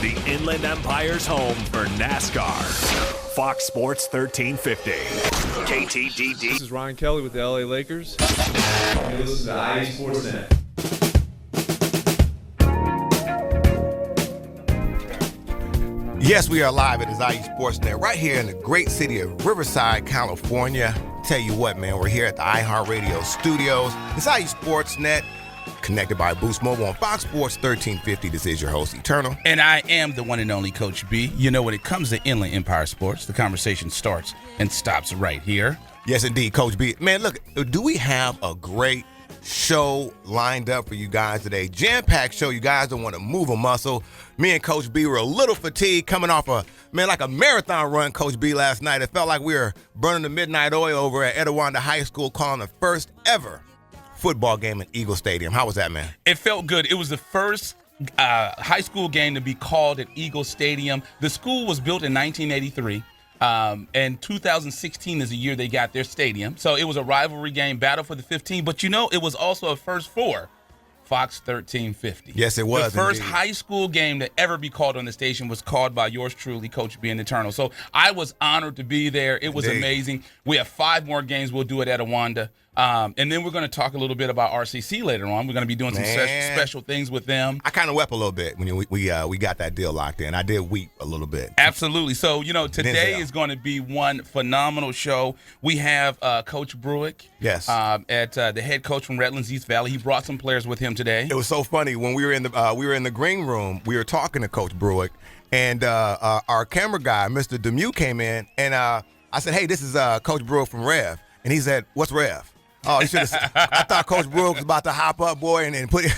the Inland Empire's home for NASCAR. Fox Sports 1350. KTDD. This is Ryan Kelly with the LA Lakers. And this is the IE Sports Net. Yes, we are live at the IE Sports Net right here in the great city of Riverside, California. Tell you what, man, we're here at the iHeartRadio studios. It's IE Sports Net, connected by Boost Mobile on Fox Sports 1350. This is your host, Eternal. And I am the one and only Coach B. You know, when it comes to Inland Empire Sports, the conversation starts and stops right here. Yes, indeed, Coach B. Man, look, do we have a great show lined up for you guys today? Jam-packed show. You guys don't want to move a muscle. Me and Coach B were a little fatigued coming off like a marathon run, Coach B, last night. It felt like we were burning the midnight oil over at Etiwanda High School, calling the first ever football game in Eagle Stadium. How was that, man? It felt good. It was the first high school game to be called at Eagle Stadium. The school was built in 1983. And 2016 is the year they got their stadium. So it was a rivalry game, battle for the 15. But, you know, it was also a first for Fox 1350. Yes, it was. The first indeed. high school game to ever be called on the station was called by yours truly, Coach B and Eternal. So I was honored to be there. It was amazing. We have 5 more games we'll do at Etiwanda. And then we're going to talk a little bit about RCC later on. We're going to be doing some special things with them. I kind of wept a little bit when we got that deal locked in. I did weep a little bit. Absolutely. So, you know, today is going to be one phenomenal show. We have Coach Bruich. Yes. At the head coach from Redlands East Valley. He brought some players with him today. It was so funny when we were in the green room. We were talking to Coach Bruich, and our camera guy, Mr. Demuth, came in, and I said, "Hey, this is Coach Bruich from Rev," and he said, "What's Rev?" Oh, you should have. I thought Coach Bruich was about to hop up, boy, and then put it.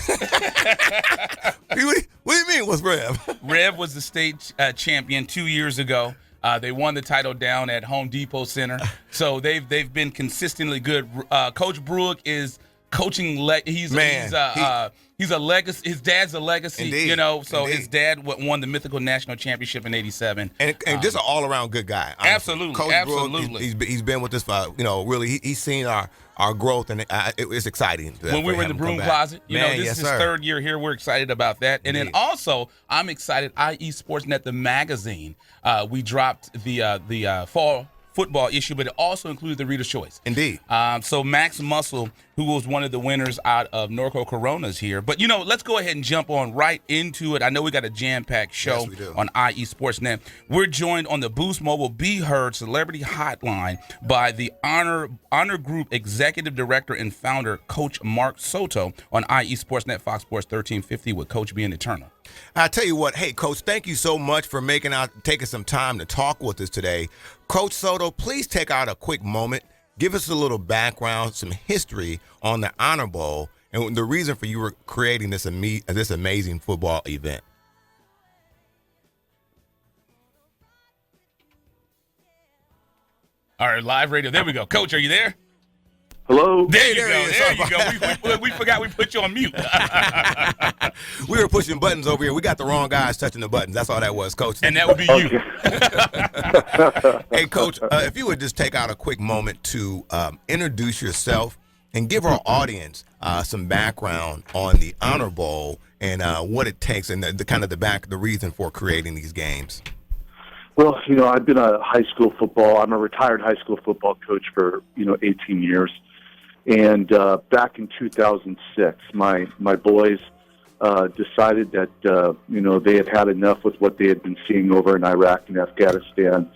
What do you mean, what's Rev? Rev was the state champion 2 years ago. They won the title down at Home Depot Center. So they've been consistently good. Coach Bruich is coaching. He's a legacy. His dad's a legacy. Indeed, you know. So indeed. His dad won the mythical national championship in '87. And just an all-around good guy. Honestly. Absolutely, Coach absolutely. Bruich, he's been with us for really. He's seen our growth, and it's exciting. When we were in the broom closet, this is his third year here. We're excited about that. And then also, I'm excited, IE Sportsnet, the magazine, we dropped the fall football issue, but it also included the Reader's Choice. Indeed. So Max Muscle, who was one of the winners out of Norco Coronas here. But, let's go ahead and jump on right into it. I know we got a jam-packed show on IE Sportsnet. We're joined on the Boost Mobile Be Heard Celebrity Hotline by the Honor Group Executive Director and Founder, Coach Mark Soto, on IE Sportsnet, Fox Sports 1350 with Coach B and Eternal. I tell you what, hey, Coach, thank you so much for taking some time to talk with us today. Coach Soto, please take out a quick moment. Give us a little background, some history on the Honor Bowl and the reason for you creating this amazing football event. All right, live radio. There we go. Coach, are you there? Hello? There you go. We forgot we put you on mute. We were pushing buttons over here. We got the wrong guys touching the buttons. That's all that was, Coach. And that would be you. Hey, Coach, if you would just take out a quick moment to introduce yourself and give our audience some background on the Honor Bowl and what it takes and the reason for creating these games. Well, I've been I'm a retired high school football coach for, 18 years. And back in 2006, my boys decided that, they had had enough with what they had been seeing over in Iraq and Afghanistan.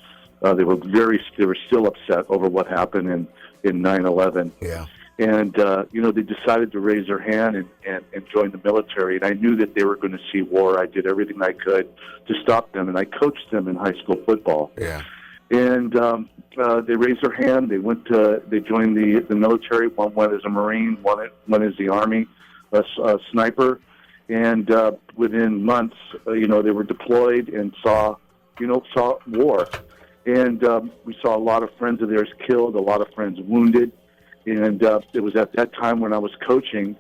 They were still upset over what happened in 9/11. Yeah. And, they decided to raise their hand and join the military. And I knew that they were going to see war. I did everything I could to stop them, and I coached them in high school football. Yeah. And they raised their hand. They joined the military. One went as a Marine, one as the Army, a sniper. And within months, they were deployed and saw war. And we saw a lot of friends of theirs killed, a lot of friends wounded. And it was at that time when I was coaching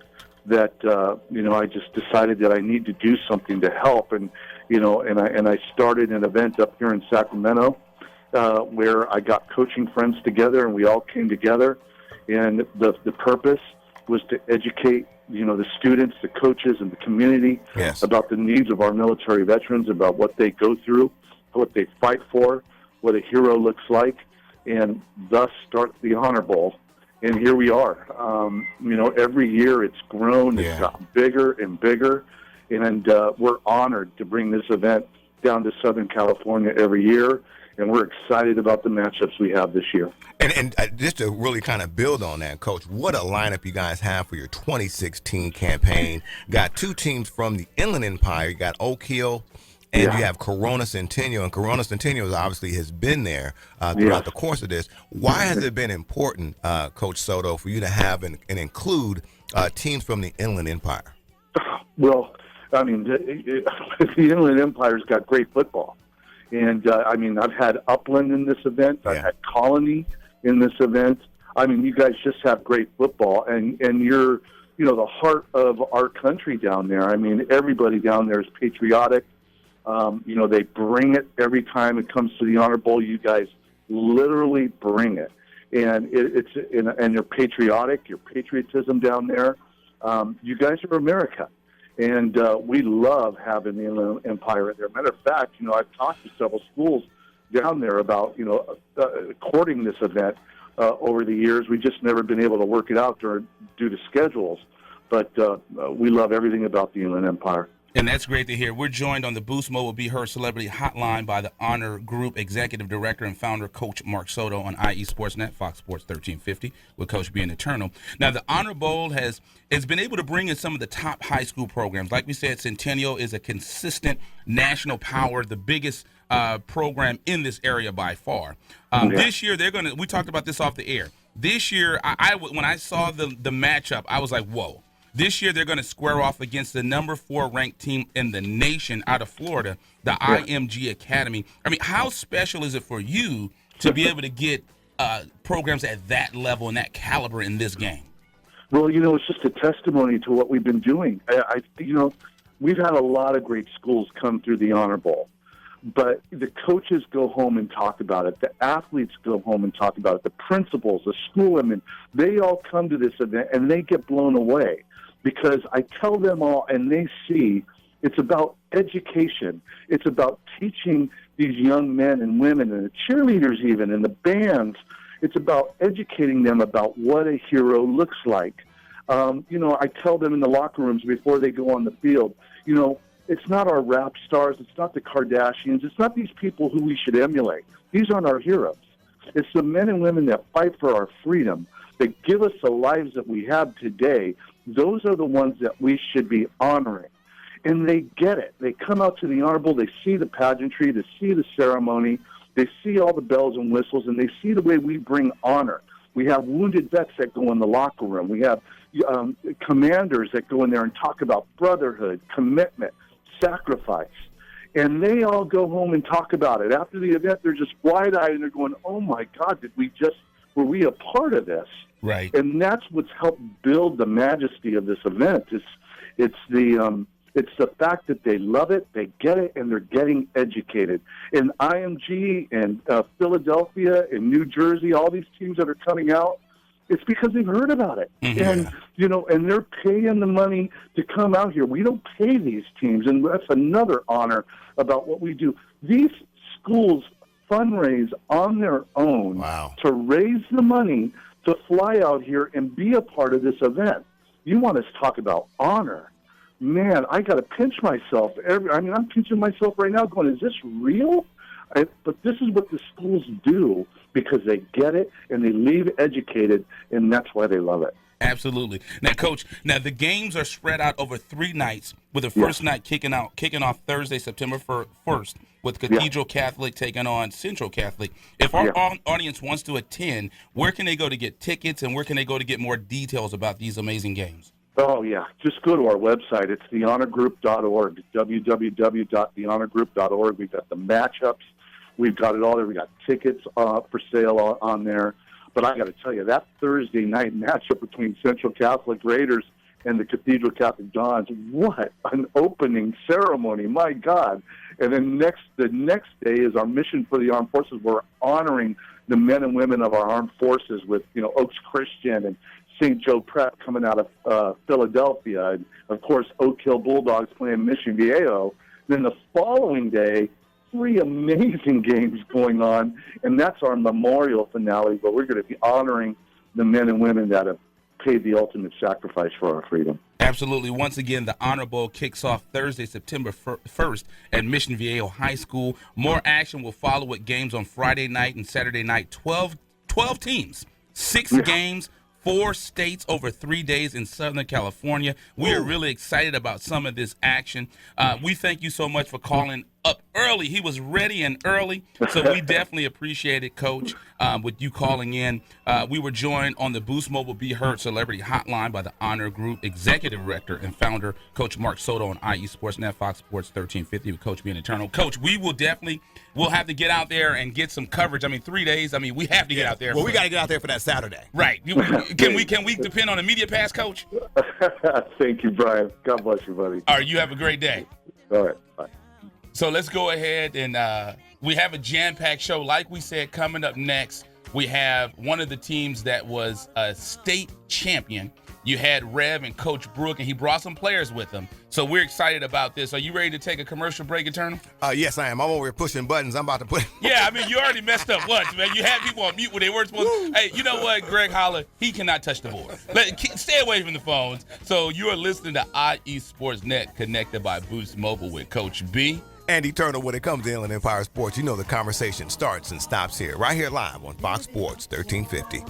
that I just decided that I need to do something to help. And I started an event up here in Sacramento where I got coaching friends together, and we all came together. And the purpose was to educate the students, the coaches, and the community about the needs of our military veterans, about what they go through, what they fight for, what a hero looks like, and thus start the Honor Bowl. And here we are. Every year it's grown. It's gotten bigger and bigger. And we're honored to bring this event down to Southern California every year. And we're excited about the matchups we have this year. And just to really kind of build on that, Coach, what a lineup you guys have for your 2016 campaign. Got two teams from the Inland Empire. You got Oak Hill, and you have Corona Centennial. And Corona Centennial obviously has been there throughout the course of this. Why has it been important, Coach Soto, for you to have and include teams from the Inland Empire? Well, I mean, the Inland Empire's got great football. And, I've had Upland in this event. I've had Colony in this event. I mean, you guys just have great football. And you're, the heart of our country down there. I mean, everybody down there is patriotic. They bring it every time it comes to the Honor Bowl. You guys literally bring it. And and you're patriotic, your patriotism down there. You guys are America. And we love having the Inland Empire there. Matter of fact, I've talked to several schools down there about, courting this event over the years. We've just never been able to work it out due to schedules. But we love everything about the Inland Empire. And that's great to hear. We're joined on the Boost Mobile Be Heard Celebrity Hotline by the Honor Group Executive Director and Founder, Coach Mark Soto on IE Sportsnet, Fox Sports 1350, with Coach being eternal. Now, the Honor Bowl has been able to bring in some of the top high school programs. Like we said, Centennial is a consistent national power, the biggest program in this area by far. This year, we talked about this off the air. This year, when I saw the matchup, I was like, whoa. This year, they're going to square off against the number 4 ranked team in the nation out of Florida, the IMG Academy. I mean, how special is it for you to be able to get programs at that level and that caliber in this game? Well, it's just a testimony to what we've been doing. We've had a lot of great schools come through the Honor Bowl, but the coaches go home and talk about it. The athletes go home and talk about it. The principals, the school women, they all come to this event and they get blown away. Because I tell them all, and they see, it's about education. It's about teaching these young men and women, and the cheerleaders even, and the bands. It's about educating them about what a hero looks like. I tell them in the locker rooms before they go on the field, it's not our rap stars. It's not the Kardashians. It's not these people who we should emulate. These aren't our heroes. It's the men and women that fight for our freedom, that give us the lives that we have today. Those are the ones that we should be honoring. And they get it. They come out to the Honor Bowl, they see the pageantry, they see the ceremony, they see all the bells and whistles, and they see the way we bring honor. We have wounded vets that go in the locker room. We have commanders that go in there and talk about brotherhood, commitment, sacrifice. And they all go home and talk about it. After the event, they're just wide-eyed, and they're going, oh, my God, were we a part of this? Right. And that's what's helped build the majesty of this event. It's the fact that they love it, they get it, and they're getting educated. And IMG and Philadelphia and New Jersey, all these teams that are coming out, it's because they've heard about it. And and they're paying the money to come out here. We don't pay these teams, and that's another honor about what we do. These schools fundraise on their own to raise the money to fly out here and be a part of this event. You want us to talk about honor. Man, I got to pinch myself. I'm pinching myself right now going, is this real? But this is what the schools do because they get it and they leave educated, and that's why they love it. Absolutely. Now, Coach, the games are spread out over 3 nights, with the first night kicking off Thursday, September 1st, with Cathedral Catholic taking on Central Catholic. If our audience wants to attend, where can they go to get tickets, and where can they go to get more details about these amazing games? Oh, yeah. Just go to our website. It's thehonorgroup.org, www.thehonorgroup.org. We've got the matchups. We've got it all there. We got tickets for sale on there. But I got to tell you, that Thursday night matchup between Central Catholic Raiders and the Cathedral Catholic Dons, what an opening ceremony, my God. And then the next day is our Mission for the Armed Forces. We're honoring the men and women of our armed forces with, Oaks Christian and St. Joe Prep coming out of Philadelphia. And, of course, Oak Hill Bulldogs playing Mission Viejo. Then the following day, 3 amazing games going on, and that's our memorial finale, where we're going to be honoring the men and women that have paid the ultimate sacrifice for our freedom. Absolutely. Once again, the Honor Bowl kicks off Thursday, September 1st at Mission Viejo High School. More action will follow with games on Friday night and Saturday night. 12 teams, 6 games, 4 states over 3 days in Southern California. We are really excited about some of this action. We thank you so much for calling up early. He was ready and early, so we definitely appreciate it, Coach, with you calling in. We were joined on the Boost Mobile Be Heard Celebrity Hotline by the Honor Group Executive Director and Founder, Coach Mark Soto on IE Sportsnet, Fox Sports 1350, with Coach being eternal. Coach, we'll have to get out there and get some coverage. I mean, 3 days. I mean, we have to get out there. Well, we got to get out there for that Saturday. Right. Can we depend on a media pass, Coach? Thank you, Brian. God bless you, buddy. All right, you have a great day. All right, bye. So let's go ahead and we have a jam-packed show. Like we said, coming up next, we have one of the teams that was a state champion. You had Rev and Coach Bruich, and he brought some players with him. So we're excited about this. Are you ready to take a commercial break, Eternal? Yes, I am. I'm over here pushing buttons. I'm about to put. Yeah, I mean, you already messed up once, man. You had people on mute when they weren't supposed to. Hey, you know what, Greg Holler? He cannot touch the board. Stay away from the phones. So you are listening to IE Sportsnet, connected by Boost Mobile with Coach B. And Eternal, when it comes to Inland Empire Sports, you know the conversation starts and stops here, right here live on Fox Sports 1350.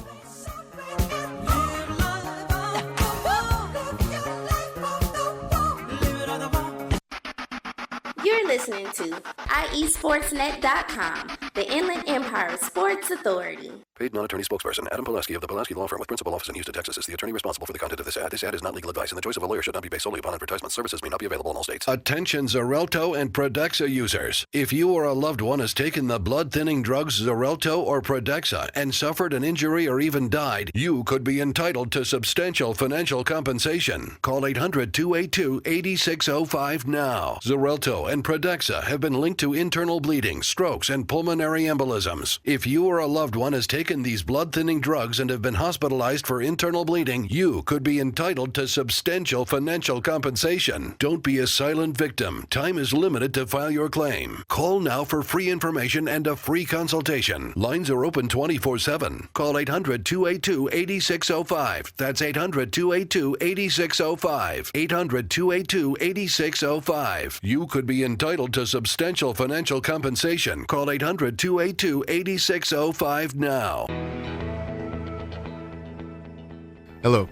You're listening to IESportsNet.com, the Inland Empire Sports Authority. Paid non-attorney spokesperson Adam Pulaski of the Pulaski Law Firm with principal office in Houston, Texas is the attorney responsible for the content of this ad. This ad is not legal advice, and the choice of a lawyer should not be based solely upon advertisement. Services may not be available in all states. Attention Xarelto and Pradaxa users. If you or a loved one has taken the blood-thinning drugs Xarelto or Pradaxa and suffered an injury or even died, you could be entitled to substantial financial compensation. Call 800-282-8605 now. Xarelto and Pradaxa have been linked to internal bleeding, strokes, and pulmonary embolisms. If you or a loved one has taken these blood-thinning drugs and have been hospitalized for internal bleeding, you could be entitled to substantial financial compensation. Don't be a silent victim. Time is limited to file your claim. Call now for free information and a free consultation. Lines are open 24/7. Call 800-282-8605. That's 800-282-8605. 800-282-8605. You could be entitled to substantial financial compensation. Call 800-282-8605 now. Hello,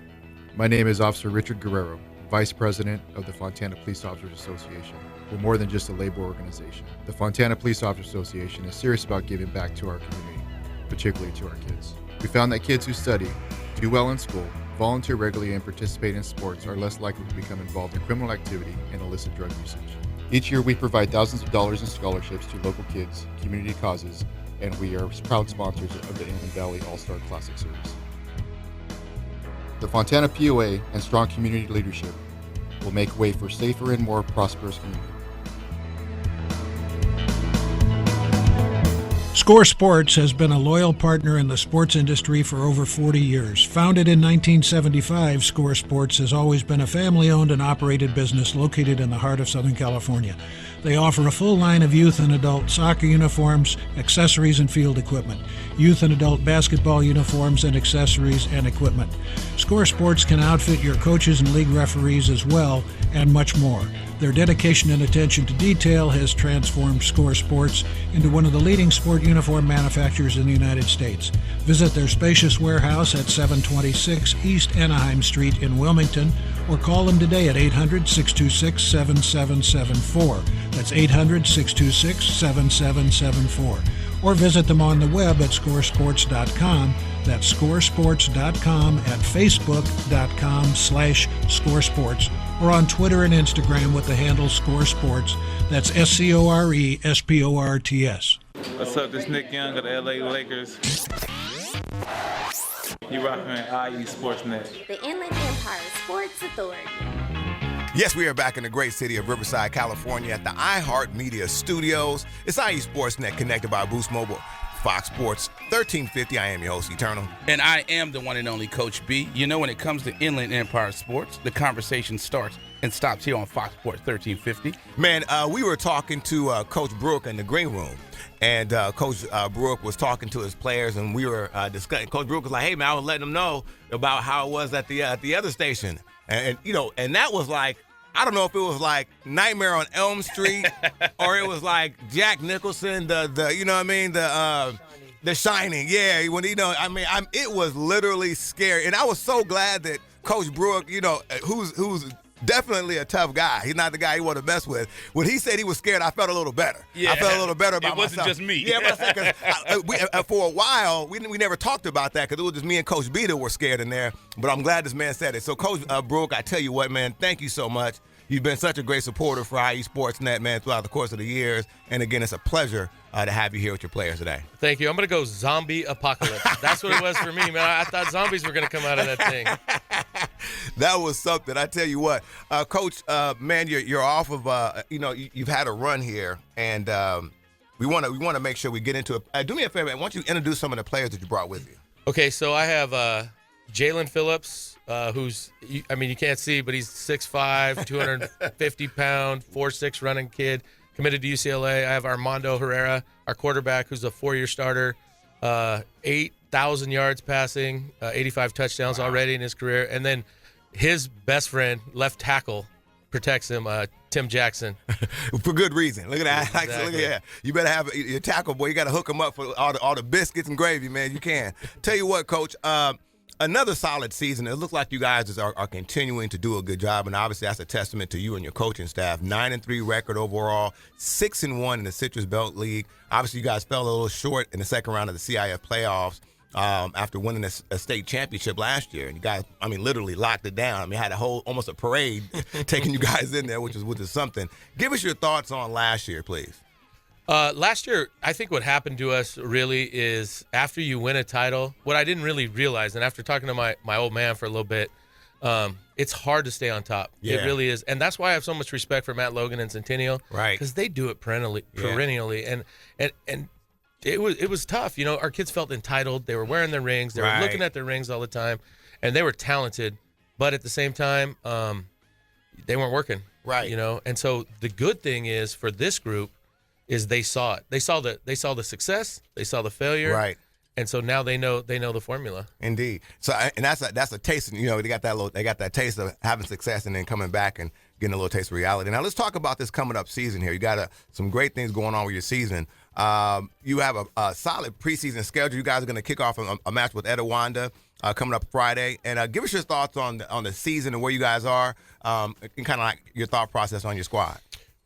my name is Officer Richard Guerrero, Vice President of the Fontana Police Officers Association. We're more than just a labor organization. The Fontana Police Officers Association is serious about giving back to our community, particularly to our kids. We found that kids who study, do well in school, volunteer regularly, and participate in sports are less likely to become involved in criminal activity and illicit drug usage. Each year we provide thousands of dollars in scholarships to local kids, community causes, and we are proud sponsors of the Inland Valley All-Star Classic Series. The Fontana POA and strong community leadership will make way for safer and more prosperous community. Score Sports has been a loyal partner in the sports industry for over 40 years. Founded in 1975, Score Sports has always been a family-owned and operated business located in the heart of Southern California. They offer a full line of youth and adult soccer uniforms, accessories, and field equipment, youth and adult basketball uniforms and accessories and equipment. Score Sports can outfit your coaches and league referees as well, and much more. Their dedication and attention to detail has transformed Score Sports into one of the leading sport uniform manufacturers in the United States. Visit their spacious warehouse at 726 East Anaheim Street in Wilmington, or call them today at 800-626-7774. That's 800-626-7774. Or visit them on the web at scoresports.com. That's scoresports.com, at facebook.com/scoresports, or on Twitter and Instagram with the handle Score Sports. That's SCORESPORTS. What's up? This is Nick Young of the LA Lakers. You rocking IE Sportsnet. The Inland Empire Sports Authority. Yes, we are back in the great city of Riverside, California at the iHeartMedia Studios. It's IE Sportsnet, connected by Boost Mobile. Fox Sports 1350. I am your host, Eternal. And I am the one and only Coach B. You know, when it comes to Inland Empire Sports, the conversation starts and stops here on Fox Sports 1350. Man, we were talking to Coach Bruich in the green room, and Coach Bruich was talking to his players, and we were discussing. Coach Bruich was like, "Hey, man, I was letting them know about how it was at the other station," and you know, and that was like, I don't know if it was like Nightmare on Elm Street or it was like Jack Nicholson, the you know what I mean, the Shining. Yeah, when it was literally scary, and I was so glad that Coach Bruich, you know, who's definitely a tough guy. He's not the guy you want to mess with. When he said he was scared, I felt a little better. Yeah. I felt a little better about myself. It wasn't just me. Yeah, but I said, because for a while, we never talked about that because it was just me and Coach B that were scared in there. But I'm glad this man said it. So, Coach Bruich, I tell you what, man, thank you so much. You've been such a great supporter for IE Sportsnet, man, throughout the course of the years. And again, it's a pleasure to have you here with your players today. Thank you. I'm going to go zombie apocalypse. That's what it was for me, man. I thought zombies were going to come out of that thing. That was something. I tell you what, Coach, man, you're off of, you've had a run here, and we want to make sure we get into it. Do me a favor, man. Why don't you introduce some of the players that you brought with you? Okay, so I have Jalen Phillips, who's, you can't see, but he's 6'5", 250-pound, 4'6" running kid, committed to UCLA. I have Armando Herrera, our quarterback, who's a 4-year starter, 8,000 yards passing, 85 touchdowns already in his career. And then his best friend, left tackle, protects him, Tim Jackson. For good reason. Look at that. Exactly. Look at that. You better have your tackle, boy. You got to hook him up for all the biscuits and gravy, man. You can. Tell you what, Coach, another solid season. It looks like you guys are continuing to do a good job, and obviously that's a testament to you and your coaching staff. 9-3 record overall, 6-1 in the Citrus Belt League. Obviously, you guys fell a little short in the second round of the CIF playoffs after winning a state championship last year. And you guys, literally locked it down. Had almost a parade taking you guys in there, which is something. Give us your thoughts on last year, please. Last year, I think what happened to us really is after you win a title, what I didn't really realize, and after talking to my old man for a little bit, it's hard to stay on top. Yeah. It really is. And that's why I have so much respect for Matt Logan and Centennial. Right. Because they do it perennially. And it was tough. You know, our kids felt entitled. They were wearing their rings. They were looking at their rings all the time. And they were talented. But at the same time, they weren't working. Right. You know, and so the good thing is for this group, is they saw it. They saw the success. They saw the failure. Right. And so now they know the formula. Indeed. So and that's a taste. You know, they got that taste of having success and then coming back and getting a little taste of reality. Now let's talk about this coming up season here. You got some great things going on with your season. You have a solid preseason schedule. You guys are going to kick off a match with Etiwanda coming up Friday. And give us your thoughts on the season and where you guys are, and kind of like your thought process on your squad.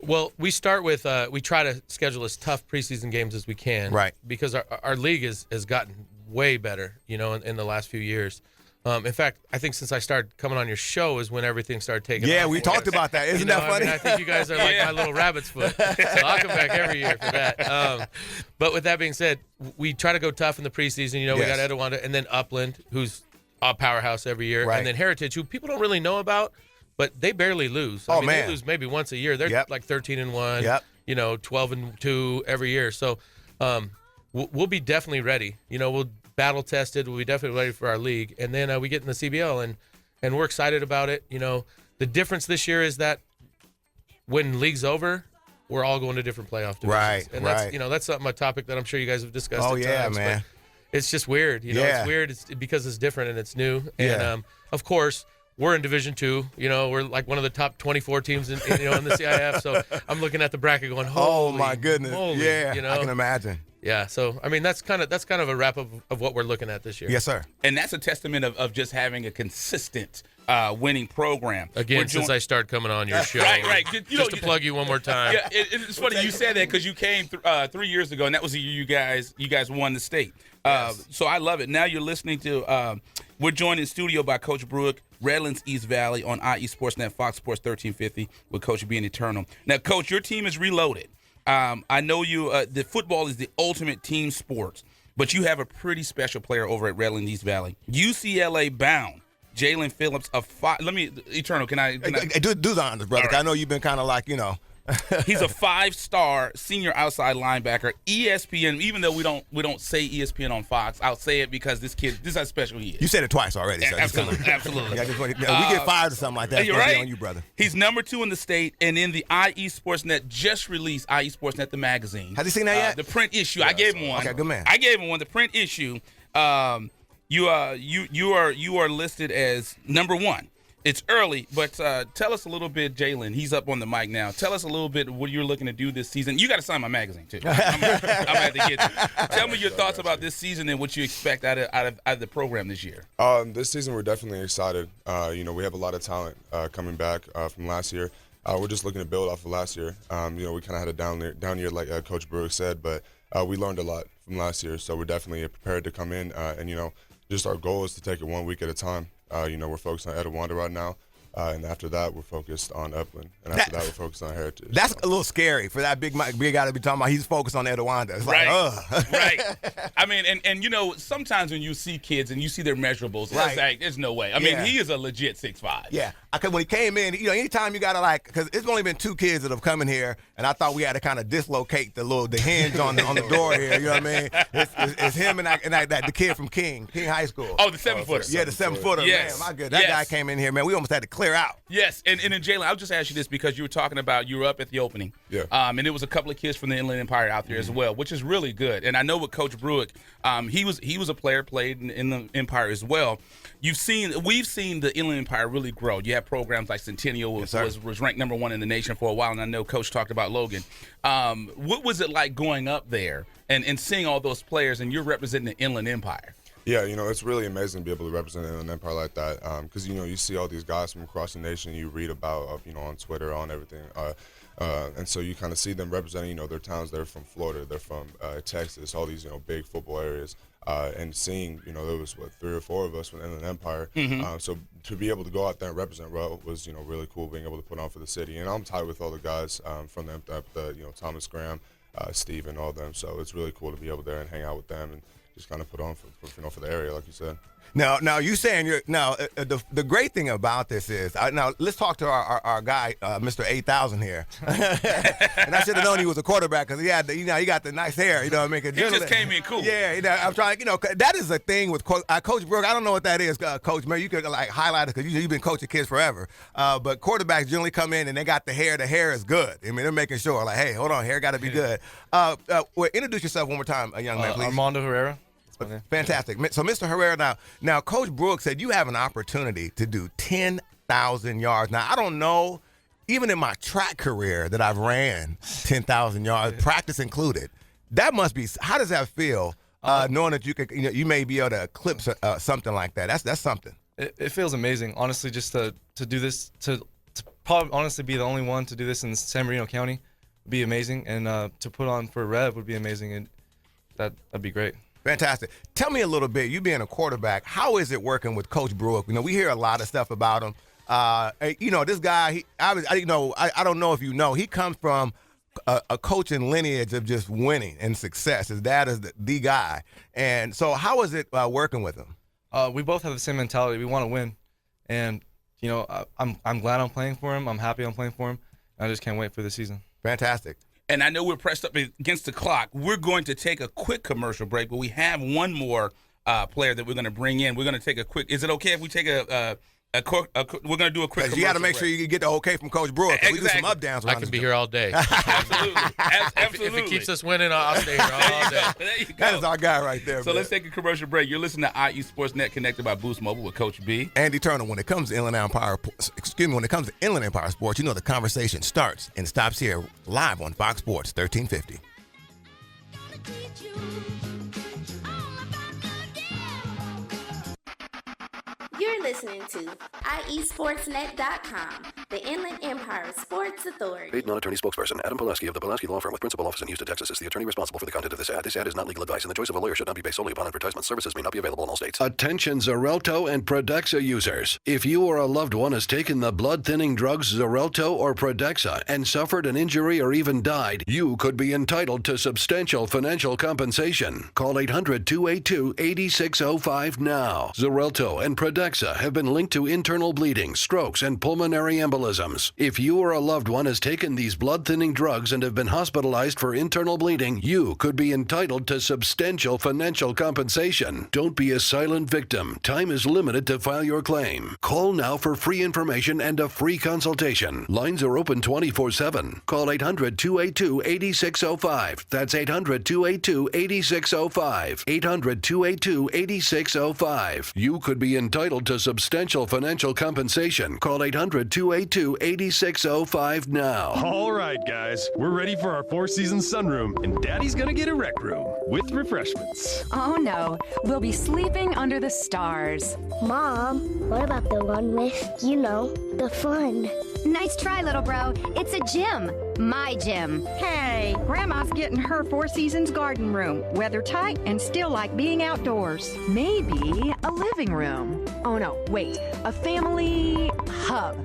Well, we start with we try to schedule as tough preseason games as we can, right? Because our league has gotten way better, you know, in the last few years. In fact, I think since I started coming on your show is when everything started taking off. Yeah, we talked about that. Isn't that funny? I think you guys are like my little rabbit's foot. So I'll come back every year for that. But with that being said, we try to go tough in the preseason. You know, we got Etiwanda and then Upland, who's a powerhouse every year, and then Heritage, who people don't really know about. But they barely lose. I mean, they lose maybe once a year. They're like 13-1, you know, 12-2 every year. So we'll be definitely ready. You know, we'll battle tested. We'll be definitely ready for our league. And then we get in the CBL, and we're excited about it. You know, the difference this year is that when league's over, we're all going to different playoff divisions. Right, and that's, you know, that's something, a topic that I'm sure you guys have discussed at times. Man. But it's just weird. You know, it's weird because it's different and it's new. And, of course, we're in Division II. You know, we're like one of the top 24 teams in the CIF. So I'm looking at the bracket going, holy, oh my goodness, you know? I can imagine. Yeah, so I mean that's kind of a wrap up of what we're looking at this year. Yes, sir. And that's a testament of just having a consistent winning program. Again, since I started coming on your show, right. Just to plug you one more time. Yeah, it's funny you said that because you came 3 years ago, and that was the year you guys won the state. So I love it. Now you're listening to. We're joined in studio by Coach Bruich, Redlands East Valley on IE Sportsnet, Fox Sports 1350 with Coach B and Eternal. Now, Coach, your team is reloaded. I know you. The football is the ultimate team sport, but you have a pretty special player over at Redlands East Valley, UCLA bound. Jalen Phillips of Eternal. Can I do the honors, brother? Right. I know you've been kind of like He's a 5-star senior outside linebacker. ESPN, even though we don't say ESPN on Fox, I'll say it because this is how special he is. You said it twice already. So absolutely. Yeah, we get fired or something like that. You're right. On you, brother. He's number 2 in the state, and in the IE Sportsnet just released IE Sportsnet the magazine. Has he seen that yet? The print issue. I gave him one. Okay, good man. I gave him one. The print issue. You are listed as number 1. It's early, but tell us a little bit, Jalen. He's up on the mic now. Tell us a little bit what you're looking to do this season. You got to sign my magazine too. I'm gonna have to get you. Tell me your thoughts about this season and what you expect out of the program this year. This season we're definitely excited. We have a lot of talent coming back from last year. We're just looking to build off of last year. We kind of had a down year, like Coach Bruich said, but we learned a lot from last year. So we're definitely prepared to come in and just our goal is to take it 1 week at a time. We're focused on Etiwanda right now, and after that, we're focused on Upland, and after that, we're focused on Heritage. That's a little scary for that big guy to be talking about. He's focused on Etiwanda. It's like, right. I mean, and sometimes when you see kids and you see their measurables, it's like, there's no way. I mean, he is a legit 6'5". Yeah. When he came in, anytime you gotta because it's only been 2 kids that have come in here, and I thought we had to kind of dislocate the hinge on the door here. You know what I mean? It's him and the kid from King High School. Oh, the 7-footer. Yeah, the 7-footer. Yes. Man, my goodness, that guy came in here, man. We almost had to clear out. Yes, and then Jalen, I'll just ask you this because you were talking about you were up at the opening. Yeah. And there was a couple of kids from the Inland Empire out there as well, which is really good. And I know with Coach Bruich, he was a player, played in the Empire as well. We've seen the Inland Empire really grow. You have programs like Centennial was ranked number 1 in the nation for a while, and I know Coach talked about Logan. What was it like going up there and seeing all those players, and you're representing the Inland Empire? Yeah, it's really amazing to be able to represent an empire like that because, you see all these guys from across the nation you read about, on Twitter, on everything. And so you kind of see them representing, their towns. They're from Florida, they're from Texas, all these, big football areas. And seeing, there was, 3 or 4 of us from the Inland Empire. So to be able to go out there and represent was, really cool being able to put on for the city. And I'm tied with all the guys from the Thomas Graham, Steve, and all of them. So it's really cool to be able there and hang out with them and just kind of put on for the area, like you said. Now you saying the great thing about this is now let's talk to our guy Mr. 8000 here, and I should have known he was a quarterback because he had he got the nice hair, you know what I mean? He just came in cool. Yeah, I'm trying, that is a thing with Coach Bruich. I don't know what that is, Coach. Maybe you could highlight it because you've been coaching kids forever. But quarterbacks generally come in and they got the hair. The hair is good. I mean, they're making sure hey, hold on, hair got to be good. Introduce yourself one more time, young man, please. Armando Herrera. Fantastic. So, Mr. Herrera, now Coach Bruich said you have an opportunity to do 10,000 yards. Now, I don't know, even in my track career that I've ran 10,000 yards, practice included. That must be. How does that feel, knowing that you may be able to eclipse something like that? That's something. It feels amazing, honestly. Just to do this, to probably honestly be the only one to do this in San Marino County would be amazing, and to put on for Rev would be amazing, and that'd be great. Fantastic. Tell me a little bit, you being a quarterback, how is it working with Coach Bruich? We hear a lot of stuff about him. This guy, I don't know if you know, he comes from a coaching lineage of just winning and success. His dad is the guy. And so how is it working with him? We both have the same mentality. We want to win. And, I'm glad I'm playing for him. I'm happy I'm playing for him. I just can't wait for the season. Fantastic. And I know we're pressed up against the clock. We're going to take a quick commercial break, but we have one more player that we're going to bring in. We're going to take a quick. Is it okay if we take we're going to do a quick commercial. You got to make sure you get the okay from Coach Bruich. Exactly. We do some up downs. I can be here all day. Absolutely. Absolutely. If it keeps us winning, I'll stay here all day. There you go. That is our guy right there. So let's take a commercial break. You're listening to IE Sportsnet connected by Boost Mobile with Coach B. Andy Turner. When it comes to Inland Empire sports, the conversation starts and stops here live on Fox Sports 1350. You're listening to IESportsNet.com, the Inland Empire Sports Authority. Paid non-attorney spokesperson Adam Pulaski of the Pulaski Law Firm with principal office in Houston, Texas is the attorney responsible for the content of this ad. This ad is not legal advice, and the choice of a lawyer should not be based solely upon advertisement. Services may not be available in all states. Attention Xarelto and Pradaxa users. If you or a loved one has taken the blood-thinning drugs Xarelto or Pradaxa and suffered an injury or even died, you could be entitled to substantial financial compensation. Call 800-282-8605 now. Xarelto and Pradaxa have been linked to internal bleeding, strokes, and pulmonary embolisms. If you or a loved one has taken these blood-thinning drugs and have been hospitalized for internal bleeding, you could be entitled to substantial financial compensation. Don't be a silent victim. Time is limited to file your claim. Call now for free information and a free consultation. Lines are open 24/7. Call 800-282-8605. That's 800-282-8605. 800-282-8605. You could be entitled to substantial financial compensation. Call 800-282-8605 now. All right, guys, we're ready for our Four Seasons sunroom, and Daddy's gonna get a rec room with refreshments. Oh no, we'll be sleeping under the stars. Mom, what about the one with, the fun? Nice try, little bro. It's a gym. My gym. Hey, Grandma's getting her Four Seasons garden room. Weather tight and still like being outdoors. Maybe a living room. Oh no, wait, a family hub.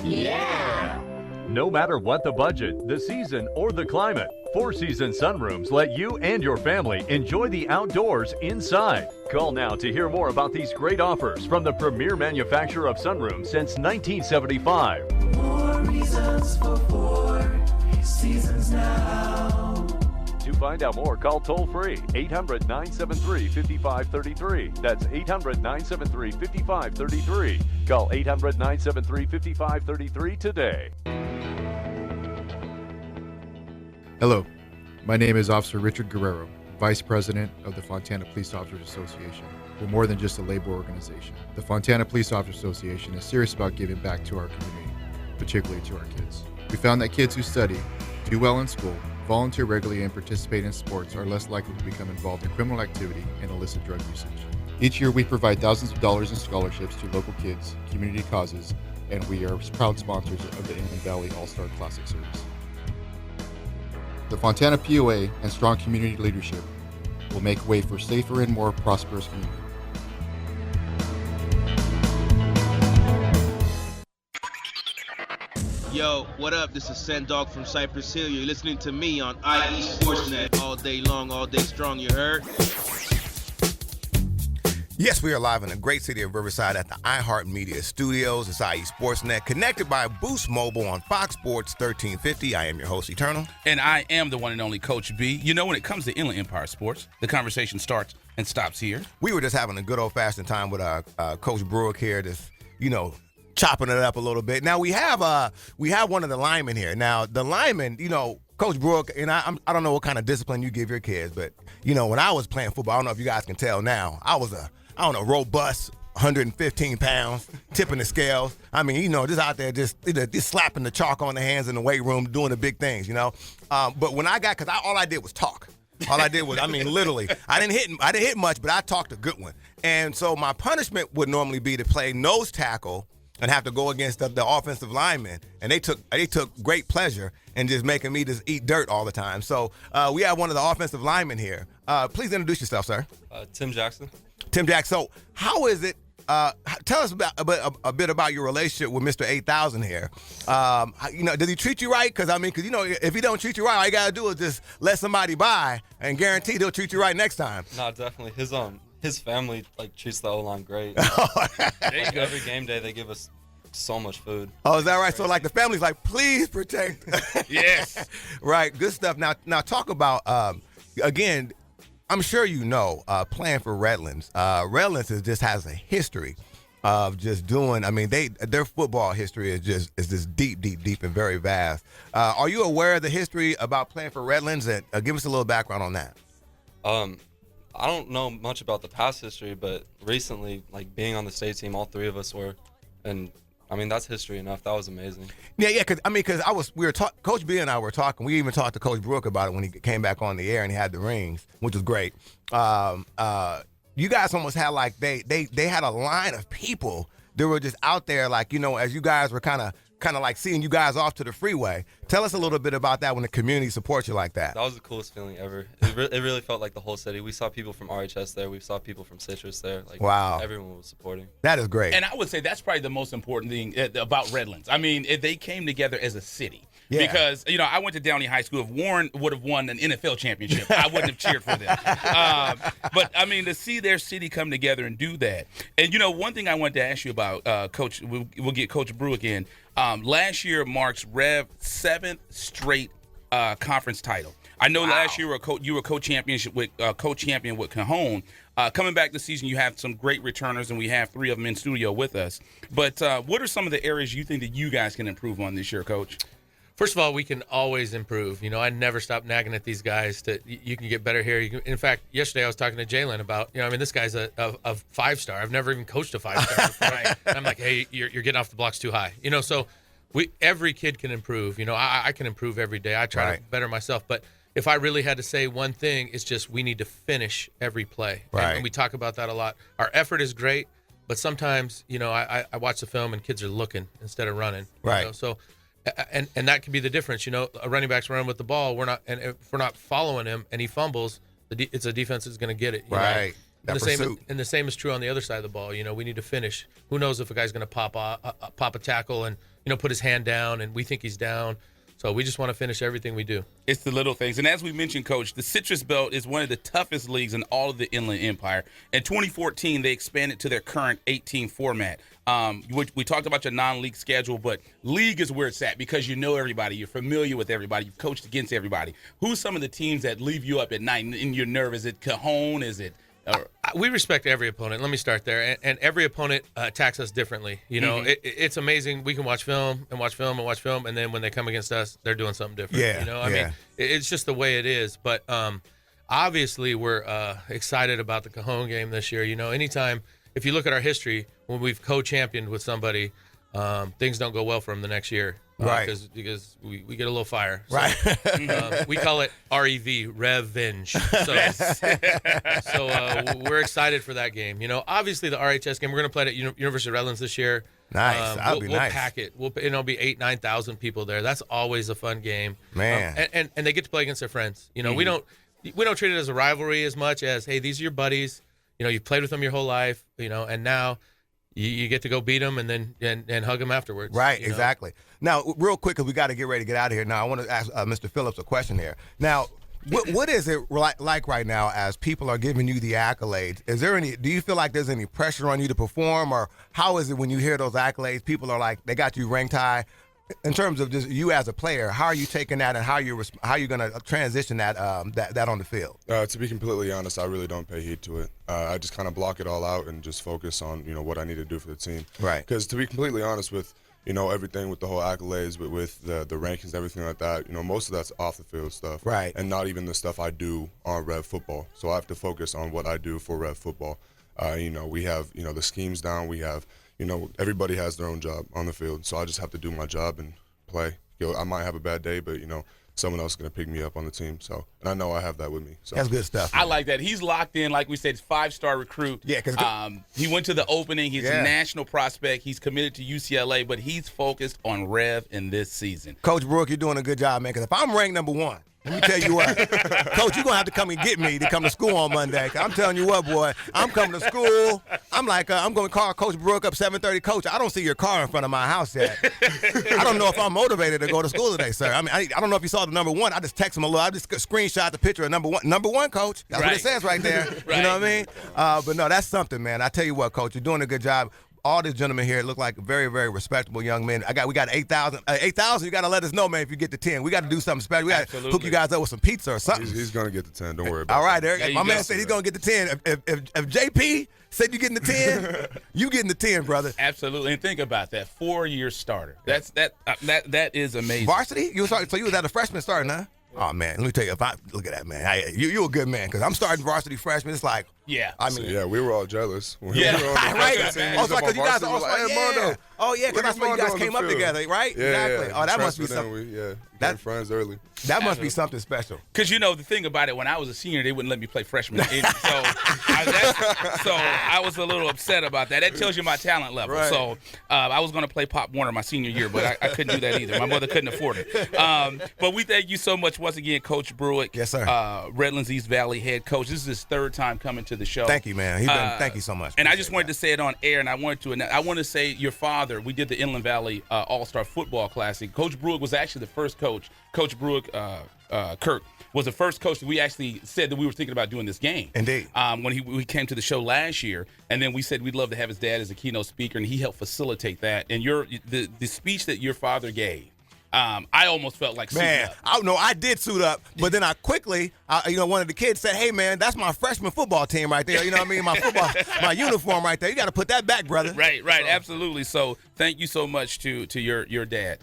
Yeah! No matter what the budget, the season, or the climate, Four Seasons sunrooms let you and your family enjoy the outdoors inside. Call now to hear more about these great offers from the premier manufacturer of sunrooms since 1975. More reasons for Four Seasons now. To find out more, call toll-free 800-973-5533. That's 800-973-5533. Call 800-973-5533 today. Hello, my name is Officer Richard Guerrero, Vice President of the Fontana Police Officers Association. We're more than just a labor organization. The Fontana Police Officers Association is serious about giving back to our community, particularly to our kids. We found that kids who study, do well in school, volunteer regularly, and participate in sports are less likely to become involved in criminal activity and illicit drug usage. Each year we provide thousands of dollars in scholarships to local kids, community causes, and we are proud sponsors of the Inland Valley All-Star Classic Series. The Fontana POA and strong community leadership will make way for safer and more prosperous community. Yo, what up? This is Sendog from Cypress Hill. You're listening to me on IE Sportsnet all day long, all day strong, you heard? Yes, we are live in the great city of Riverside at the iHeartMedia Studios. It's IE Sportsnet, connected by Boost Mobile on Fox Sports 1350. I am your host, Eternal. And I am the one and only Coach B. You know, when it comes to Inland Empire sports, the conversation starts and stops here. We were just having a good old-fashioned time with Coach Bruich here, just, chopping it up a little bit. Now, we have one of the linemen here. Now, the lineman, Coach Bruich, and I don't know what kind of discipline you give your kids, but, when I was playing football, I don't know if you guys can tell now, I was robust, 115 pounds, tipping the scales. I mean, just out there, just slapping the chalk on the hands in the weight room, doing the big things, But when because all I did was talk. All I did was, literally, I didn't hit much, but I talked a good one. And so my punishment would normally be to play nose tackle and have to go against the offensive linemen. And they took great pleasure in just making me just eat dirt all the time. So we have one of the offensive linemen here. Please introduce yourself, sir. Tim Jackson. Tim Jackson. So how is it? Tell us a bit about your relationship with Mr. 8000 here. Does he treat you right? Because if he don't treat you right, all you gotta do is just let somebody by and guarantee they'll treat you right next time. No, definitely. His family treats the O-line great. Every game day they give us so much food. Oh, is that right? So the family's please protect. Yes. Right. Good stuff. Now talk about again. I'm sure playing for Redlands. Redlands just has a history of just doing. Their football history is just deep, and very vast. Are you aware of the history about playing for Redlands? And give us a little background on that. I don't know much about the past history, but recently, being on the state team, all three of us were, and that's history enough. That was amazing. Yeah, because Coach B and I were talking. We even talked to Coach Bruich about it when he came back on the air and he had the rings, which was great. You guys almost had they had a line of people that were just out there, as you guys were kind of seeing you guys off to the freeway, Tell us a little bit about that when the community supports you like that. That was the coolest feeling ever. It really felt like the whole city. We saw people from RHS there. We saw people from Citrus there. Like, wow. Everyone was supporting. That is great. And I would say that's probably the most important thing about Redlands. I mean, they came together as a city. Yeah. Because, I went to Downey High School. If Warren would have won an NFL championship, I wouldn't have cheered for them. But, I mean, to see their city come together and do that. And, one thing I wanted to ask you about, Coach, we'll get Coach Bruich in. Last year marks Rev's 7th straight conference title. I know last year you were co-champion with Cajon. Coming back this season, you have some great returners, and we have 3 of them in studio with us. But what are some of the areas you think that you guys can improve on this year, Coach? First of all, we can always improve. I never stop nagging at these guys you can get better here. In fact, yesterday I was talking to Jalen about, this guy's a 5-star. I've never even coached a 5-star before. Right? I'm like, hey, you're getting off the blocks too high. So every kid can improve. I can improve every day. I try to better myself. But if I really had to say one thing, it's just we need to finish every play. Right. And we talk about that a lot. Our effort is great, but sometimes, I watch the film and kids are looking instead of running. Right. So. And that can be the difference. A running back's running with the ball. If we're not following him and he fumbles, it's a defense that's going to get it. Right. And the same is true on the other side of the ball. We need to finish. Who knows if a guy's going to pop a tackle and put his hand down and we think he's down. So we just want to finish everything we do. It's the little things. And as we mentioned, Coach, the Citrus Belt is one of the toughest leagues in all of the Inland Empire. In 2014, they expanded to their current 18 format. We talked about your non-league schedule, but league is where it's at because you know everybody. You're familiar with everybody. You've coached against everybody. Who's some of the teams that leave you up at night and you're nervous? Is it Cajon? Is it we respect every opponent. Let me start there. And every opponent attacks us differently. It's amazing. We can watch film and watch film and watch film, and then when they come against us, they're doing something different. Yeah. I mean, it's just the way it is. But obviously, we're excited about the Cajon game this year. Anytime, if you look at our history, when we've co-championed with somebody, things don't go well for them the next year. Right. Because we get a little fire. So, Right. We call it REV, revenge. So we're excited for that game. Obviously the RHS game, we're going to play it at University of Redlands this year. Nice. That'll be nice. We'll pack it. It'll be 8,000-9,000 people there. That's always a fun game. Man. And they get to play against their friends. We don't treat it as a rivalry as much as, hey, these are your buddies. You've played with them your whole life, and now you get to go beat them and then hug them afterwards. Right, exactly. Now, real quick, because we got to get ready to get out of here. Now, I want to ask Mr. Phillips a question here. Now, what is it like right now as people are giving you the accolades? Do you feel like there's any pressure on you to perform, or how is it when you hear those accolades? People are like, they got you ranked high. In terms of just you as a player, how are you taking that, and how are you going to transition that on the field? To be completely honest, I really don't pay heed to it. I just kind of block it all out and just focus on what I need to do for the team. Right. Because to be completely honest with everything with the whole accolades, with the rankings, everything like that, most of that's off the field stuff. Right. And not even the stuff I do on Rev football. So I have to focus on what I do for Rev football. We have the schemes down. We have. Everybody has their own job on the field, so I just have to do my job and play. I might have a bad day, but someone else is going to pick me up on the team. So, and I know I have that with me. So that's good stuff. I like that. He's locked in, like we said, 5-star recruit. Yeah, because he went to the opening. He's a national prospect. He's committed to UCLA, but he's focused on Rev in this season. Coach Bruich, you're doing a good job, man. Because if I'm ranked number 1. Let me tell you what, Coach, you're going to have to come and get me to come to school on Monday. I'm telling you what, boy, I'm coming to school. I'm like, I'm going to call Coach Bruich up 7:30. Coach, I don't see your car in front of my house yet. I don't know if I'm motivated to go to school today, sir. I mean, I don't know if you saw the number 1. I just text him a little. I just screenshot the picture of number 1. Number 1, Coach. That's what it says right there. Right. You know what I mean? But no, that's something, man. I tell you what, Coach, you're doing a good job. All these gentlemen here look like very, very respectable young men. We got 8,000. 8,000, you got to let us know, man, if you get to 10. We got to do something special. We got to hook you guys up with some pizza or something. He's going to get to 10. Don't worry about it. All right, Eric. My man said he's going to get to 10. If JP said you're getting to 10, you getting to 10, brother. Absolutely. And think about that. 4-year starter. That is amazing. Varsity? So you was at a freshman starting, huh? Oh, man, let me tell you, if I look at that, man, you a good man, because I'm starting varsity freshman. It's like, Yeah. I mean, yeah, we were all jealous. Right. I was like, because you guys are Mondo. Oh, yeah, because that's when you guys came up together, right? Yeah, exactly. Yeah. Oh, that must be something. We became friends early. That must be something special. Because, you know, the thing about it, when I was a senior, they wouldn't let me play freshman. So I was a little upset about that. That tells you my talent level. Right. So I was going to play Pop Warner my senior year, but I couldn't do that either. My mother couldn't afford it. But we thank you so much once again, Coach Bruich. Yes, sir. Redlands East Valley head coach. This is his third time coming to the show. Thank you, man. Thank you so much. And I just wanted to say it on air, and I want to say your father, we did the Inland Valley All-Star Football Classic. Coach Bruich was actually the first coach. Coach Bruich, Kirk, was the first coach that we actually said that we were thinking about doing this game. Indeed. When we came to the show last year, and then we said we'd love to have his dad as a keynote speaker, and he helped facilitate that. And the speech that your father gave, I almost felt like suiting up. I did suit up, but then I quickly, one of the kids said, "Hey, man, that's my freshman football team right there. You know what I mean? My uniform right there. You got to put that back, brother." Right, absolutely. So thank you so much to your dad.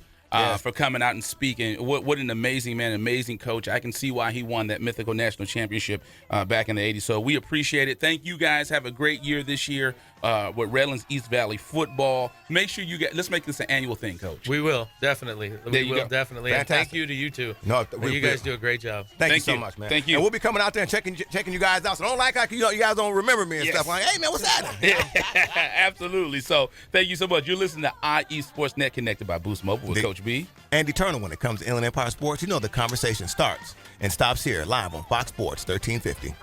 For coming out and speaking. What an amazing man, amazing coach. I can see why he won that mythical national championship back in the 80s. So we appreciate it. Thank you guys. Have a great year this year with Redlands East Valley football. Make sure let's make this an annual thing, Coach. We will, definitely. We will, definitely. And thank you to you two. No, you guys do a great job. Thank you so much, man. Thank you. And we'll be coming out there and checking you guys out. So don't like you guys don't remember me and stuff. Like, hey, man, what's happening? Absolutely. So thank you so much. You're listening to IE Sports Net, connected by Boost Mobile with Coach B. And eternal when it comes to Inland Empire Sports. You know the conversation starts and stops here, live on Fox Sports 1350.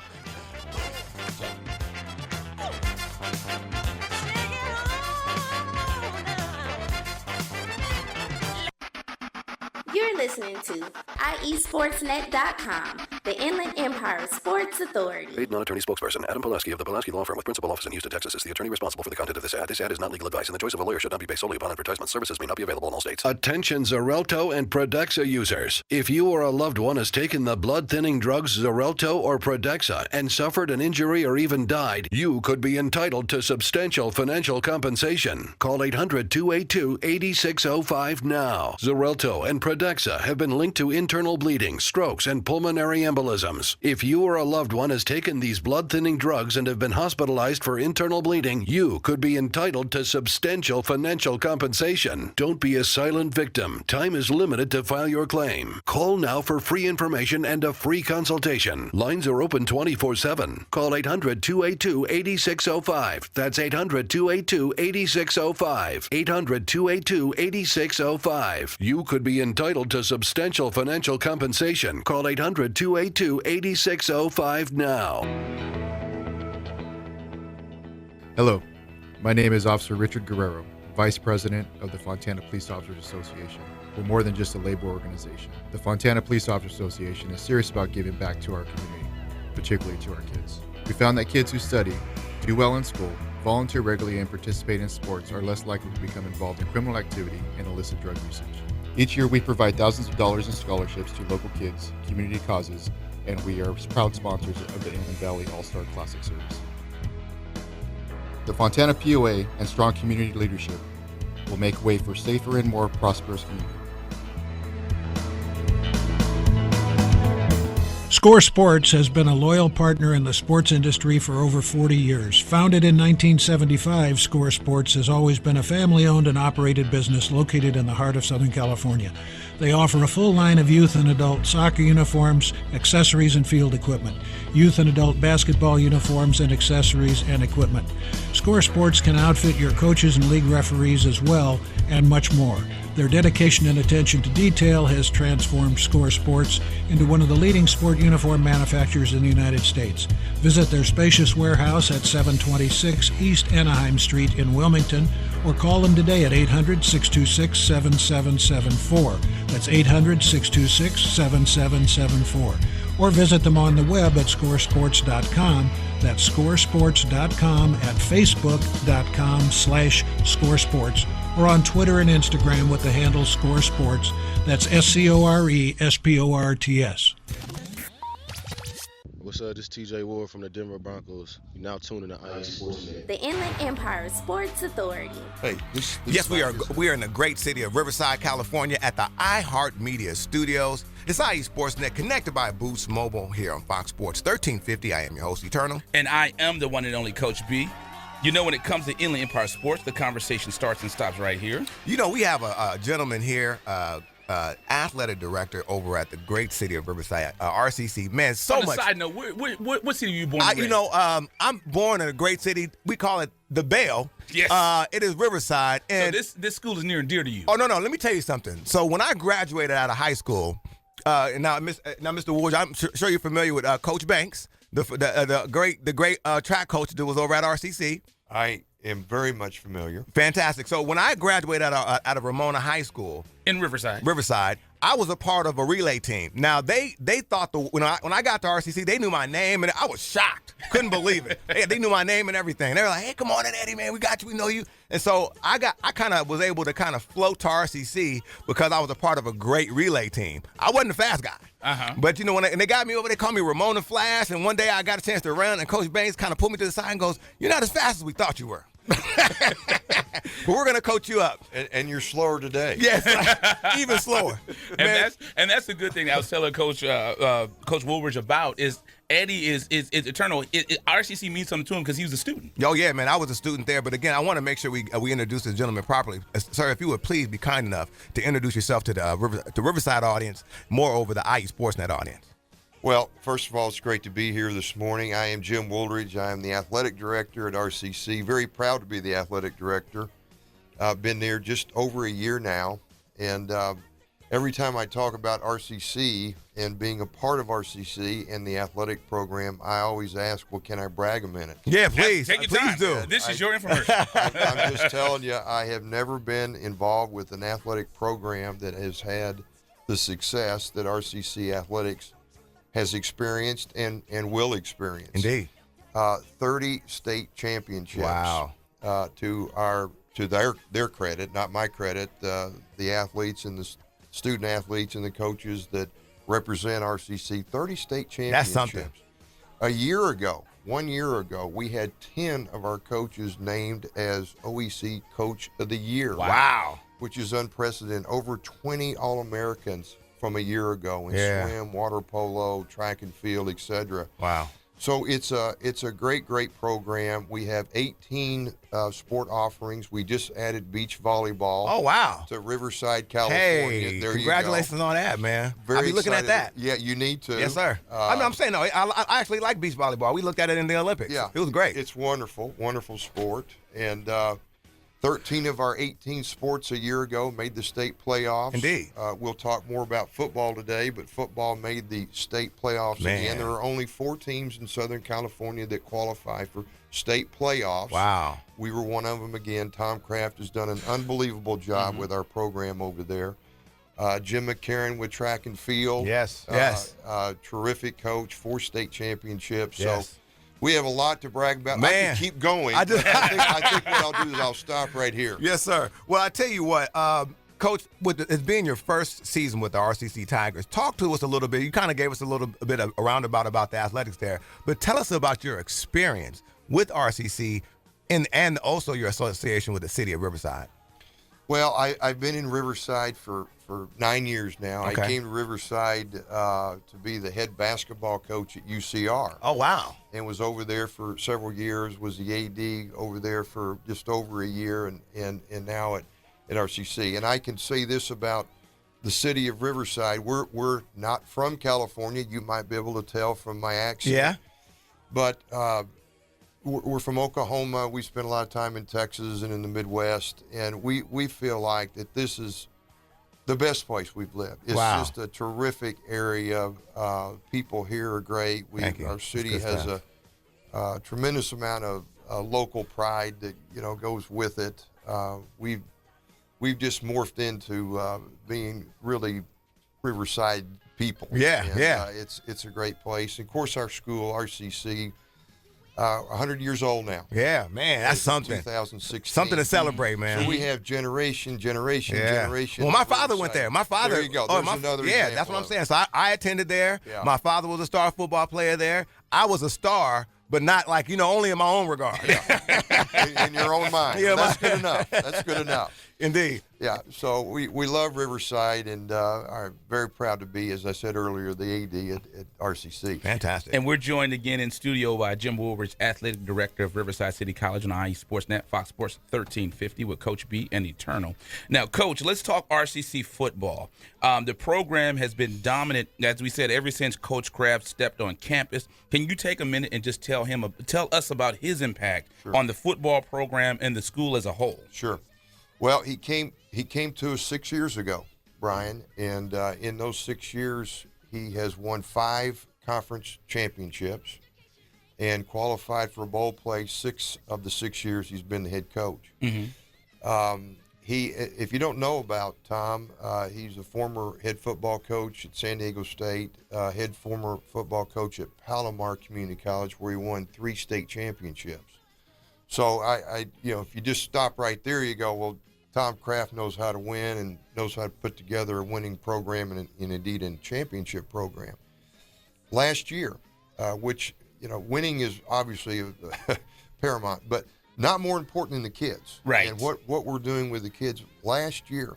You're listening to IESportsNet.com, the Inland Empire Sports Authority. Paid non-attorney spokesperson Adam Pulaski of the Pulaski Law Firm with principal office in Houston, Texas is the attorney responsible for the content of this ad. This ad is not legal advice, and the choice of a lawyer should not be based solely upon advertisement. Services may not be available in all states. Attention Xarelto and Protexxa users. If you or a loved one has taken the blood-thinning drugs Xarelto or Protexxa and suffered an injury or even died, you could be entitled to substantial financial compensation. Call 800-282-8605 now. Xarelto and Protexxa have been linked to internal bleeding, strokes, and pulmonary embolisms. If you or a loved one has taken these blood-thinning drugs and have been hospitalized for internal bleeding, you could be entitled to substantial financial compensation. Don't be a silent victim. Time is limited to file your claim. Call now for free information and a free consultation. Lines are open 24/7. Call 800-282-8605. That's 800-282-8605. 800-282-8605. You could be entitled to substantial financial compensation. Call 800-282-8605 now. Hello, my name is Officer Richard Guerrero, Vice President of the Fontana Police Officers Association. We're more than just a labor organization. The Fontana Police Officers Association is serious about giving back to our community, particularly to our kids. We found that kids who study, do well in school, volunteer regularly, and participate in sports are less likely to become involved in criminal activity and illicit drug usage. Each year we provide thousands of dollars in scholarships to local kids, community causes, and we are proud sponsors of the Inland Valley All-Star Classic Series. The Fontana POA and strong community leadership will make way for safer and more prosperous community. Score Sports has been a loyal partner in the sports industry for over 40 years. Founded in 1975, Score Sports has always been a family-owned and operated business located in the heart of Southern California. They offer a full line of youth and adult soccer uniforms, accessories, and field equipment, youth and adult basketball uniforms and accessories and equipment. Score Sports can outfit your coaches and league referees as well, and much more. Their dedication and attention to detail has transformed Score Sports into one of the leading sport uniform manufacturers in the United States. Visit their spacious warehouse at 726 East Anaheim Street in Wilmington, or call them today at 800-626-7774. That's 800-626-7774. Or visit them on the web at scoresports.com. That's scoresports.com, at facebook.com/scoresports, or on Twitter and Instagram with the handle Score Sports. That's SCORESPORTS. what's up? This is TJ Ward from the Denver Broncos. You're now tuning to IE Sports Net. The Inland Empire Sports Authority. Hey, yes, we are. We are in the great city of Riverside, California, at the iHeartMedia Studios. It's IE Sportsnet, connected by Boost Mobile here on Fox Sports 1350. I am your host, Eternal, and I am the one and only Coach B. You know, when it comes to Inland Empire Sports, the conversation starts and stops right here. You know, we have a gentleman here, athletic director over at the great city of Riverside, RCC. Man, so much. Side note, what city are you born in? You know, I'm born in a great city. We call it the Bell. Yes. It is Riverside. And so this school is near and dear to you. Oh, no. Let me tell you something. So when I graduated out of high school, now, Mr. Wooldridge, I'm sure you're familiar with Coach Banks, the great track coach that was over at RCC. I am very much familiar. Fantastic. So when I graduated out of Ramona High School in Riverside, I was a part of a relay team. Now they thought when I got to RCC, they knew my name, and I was shocked. Couldn't believe it. They knew my name and everything. They were like, "Hey, come on in, Eddie, man, we got you, we know you." And so I kind of was able to kind of float to RCC because I was a part of a great relay team. I wasn't a fast guy, but you know when they got me over, they called me Ramona Flash. And one day I got a chance to run, and Coach Baines kind of pulled me to the side and goes, "You're not as fast as we thought you were." But we're gonna coach you up, and you're slower today. Yes, even slower. And that's the good thing I was telling Coach Wooldridge about is Eddie is eternal. RCC means something to him because he was a student. Oh yeah, man, I was a student there. But again, I want to make sure we introduce this gentleman properly. Sir, if you would please be kind enough to introduce yourself to the Riverside audience, moreover the IE Sportsnet audience. Well, first of all, it's great to be here this morning. I am Jim Wooldridge. I am the athletic director at RCC. Very proud to be the athletic director. I've been there just over a year now, and every time I talk about RCC and being a part of RCC and the athletic program, I always ask, well, can I brag a minute? Yeah, please. Take your please time. do. This is your infomercial. I'm just telling you, I have never been involved with an athletic program that has had the success that RCC Athletics has experienced and will experience. Indeed. 30 state championships. Wow. To their credit, not my credit, the athletes and the student athletes and the coaches that represent RCC, 30 state championships. That's something. 1 year ago, we had 10 of our coaches named as OEC Coach of the Year. Wow. Which is unprecedented. Over 20 All-Americans from a year ago in swim, water polo, track and field, etc. Wow. So it's a great program. We have 18 sport offerings. We just added beach volleyball. Oh, wow. To Riverside, California. Hey, there congratulations on that, man. Very I'll be looking excited. at that. Yeah, you need to. Yes, sir. I'm saying, no, I actually like beach volleyball. We looked at it in the Olympics. Yeah. It was great. It's wonderful sport. And 13 of our 18 sports a year ago made the state playoffs. Indeed. We'll talk more about football today, but football made the state playoffs again. There are only 4 teams in Southern California that qualify for state playoffs. Wow. We were one of them again. Tom Kraft has done an unbelievable job with our program over there. Jim McCarron with track and field. Yes. Terrific coach, 4 state championships. Yes. So we have a lot to brag about. Man. I can keep going. I think what I'll do is I'll stop right here. Yes, sir. Well, I tell you what, Coach, with it being your first season with the RCC Tigers, talk to us a little bit. You kind of gave us a little bit of a roundabout about the athletics there, but tell us about your experience with RCC and also your association with the city of Riverside. Well, I've been in Riverside for 9 years now. Okay. I came to Riverside to be the head basketball coach at UCR. Oh, wow. And was over there for several years, was the AD over there for just over a year, and now at RCC. And I can say this about the city of Riverside. We're not from California. You might be able to tell from my accent. Yeah. But we're from Oklahoma. We spent a lot of time in Texas and in the Midwest, and we feel like that this is the best place we've lived. It's just a terrific area. People here are great. Our city has a tremendous amount of local pride that goes with it. We've just morphed into being really Riverside people. Yeah, and, it's a great place. Of course, our school, RCC, 100 years old now. Yeah, man, that's something. 2016. Something to celebrate, man. So we have generation. Well, my father went there. My father. There you go. There's another Yeah, example that's what I'm of saying. So I attended there. Yeah. My father was a star football player there. I was a star, but not like, only in my own regard. in your own mind. Yeah, That's good enough. That's good enough. Indeed. Yeah, so we love Riverside and are very proud to be, as I said earlier, the AD at RCC. Fantastic. And we're joined again in studio by Jim Wooldridge, Athletic Director of Riverside City College on IE Sportsnet, Fox Sports 1350 with Coach B and Eternal. Now, Coach, let's talk RCC football. The program has been dominant, as we said, ever since Coach Kraft stepped on campus. Can you take a minute and just tell us about his impact on the football program and the school as a whole? Sure. Well, he came to us 6 years ago, Brian, and in those 6 years, he has won 5 conference championships and qualified for a bowl play 6 of the 6 years he's been the head coach. If you don't know about Tom, he's a former head football coach at San Diego State, former football coach at Palomar Community College, where he won 3 state championships. So if you just stop right there, you go, well, Tom Kraft knows how to win and knows how to put together a winning program and indeed a championship program. Last year, which, winning is obviously paramount, but not more important than the kids. Right. And what we're doing with the kids. Last year,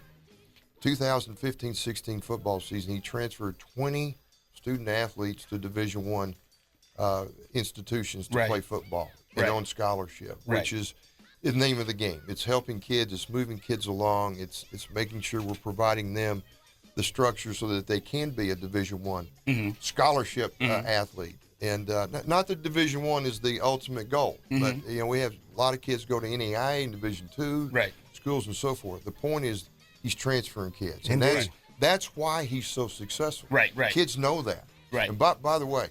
2015-16 football season, he transferred 20 student athletes to Division I institutions to play football and on scholarship, which is the name of the game. It's helping kids. It's moving kids along. It's making sure we're providing them the structure so that they can be a Division I scholarship athlete. And not that Division I is the ultimate goal, but we have a lot of kids go to NAIA and Division II schools and so forth. The point is he's transferring kids, and that's why he's so successful. Right. Kids know that. Right. And by the way,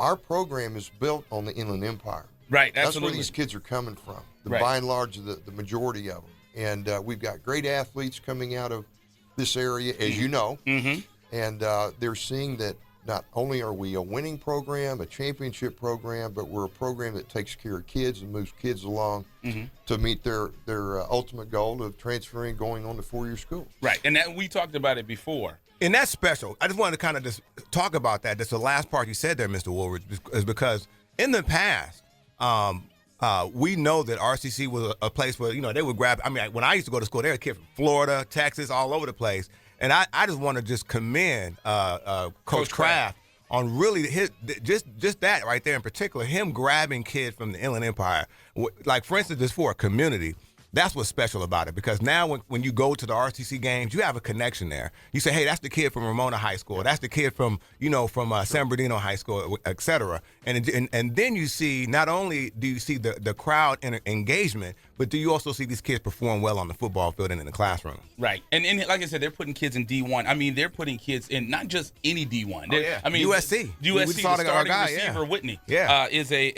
our program is built on the Inland Empire. Right, That's absolutely. where these kids are coming from, by and large, the majority of them. And we've got great athletes coming out of this area, as you know, and they're seeing that not only are we a winning program, a championship program, but we're a program that takes care of kids and moves kids along to meet their ultimate goal of transferring, going on to 4-year school. Right, and we talked about it before. And that's special. I just wanted to kind of just talk about that. That's the last part you said there, Mr. Woolridge, is because in the past, we know that RCC was a place where, they would grab, when I used to go to school, there were kids from Florida, Texas, all over the place. And I just want to just commend Coach Kraft on really just that right there in particular, him grabbing kids from the Inland Empire. Like, for instance, just for a community, that's what's special about it, because now when you go to the RCC games, you have a connection there. You say, hey, that's the kid from Ramona High School. That's the kid from San Bernardino High School, et cetera. And then you see, not only do you see the crowd engagement, but do you also see these kids perform well on the football field and in the classroom? Right. And like I said, they're putting kids in D1. They're putting kids in not just any D1. USC. USC, we saw the starting guy, receiver, Whitney, Yeah. is a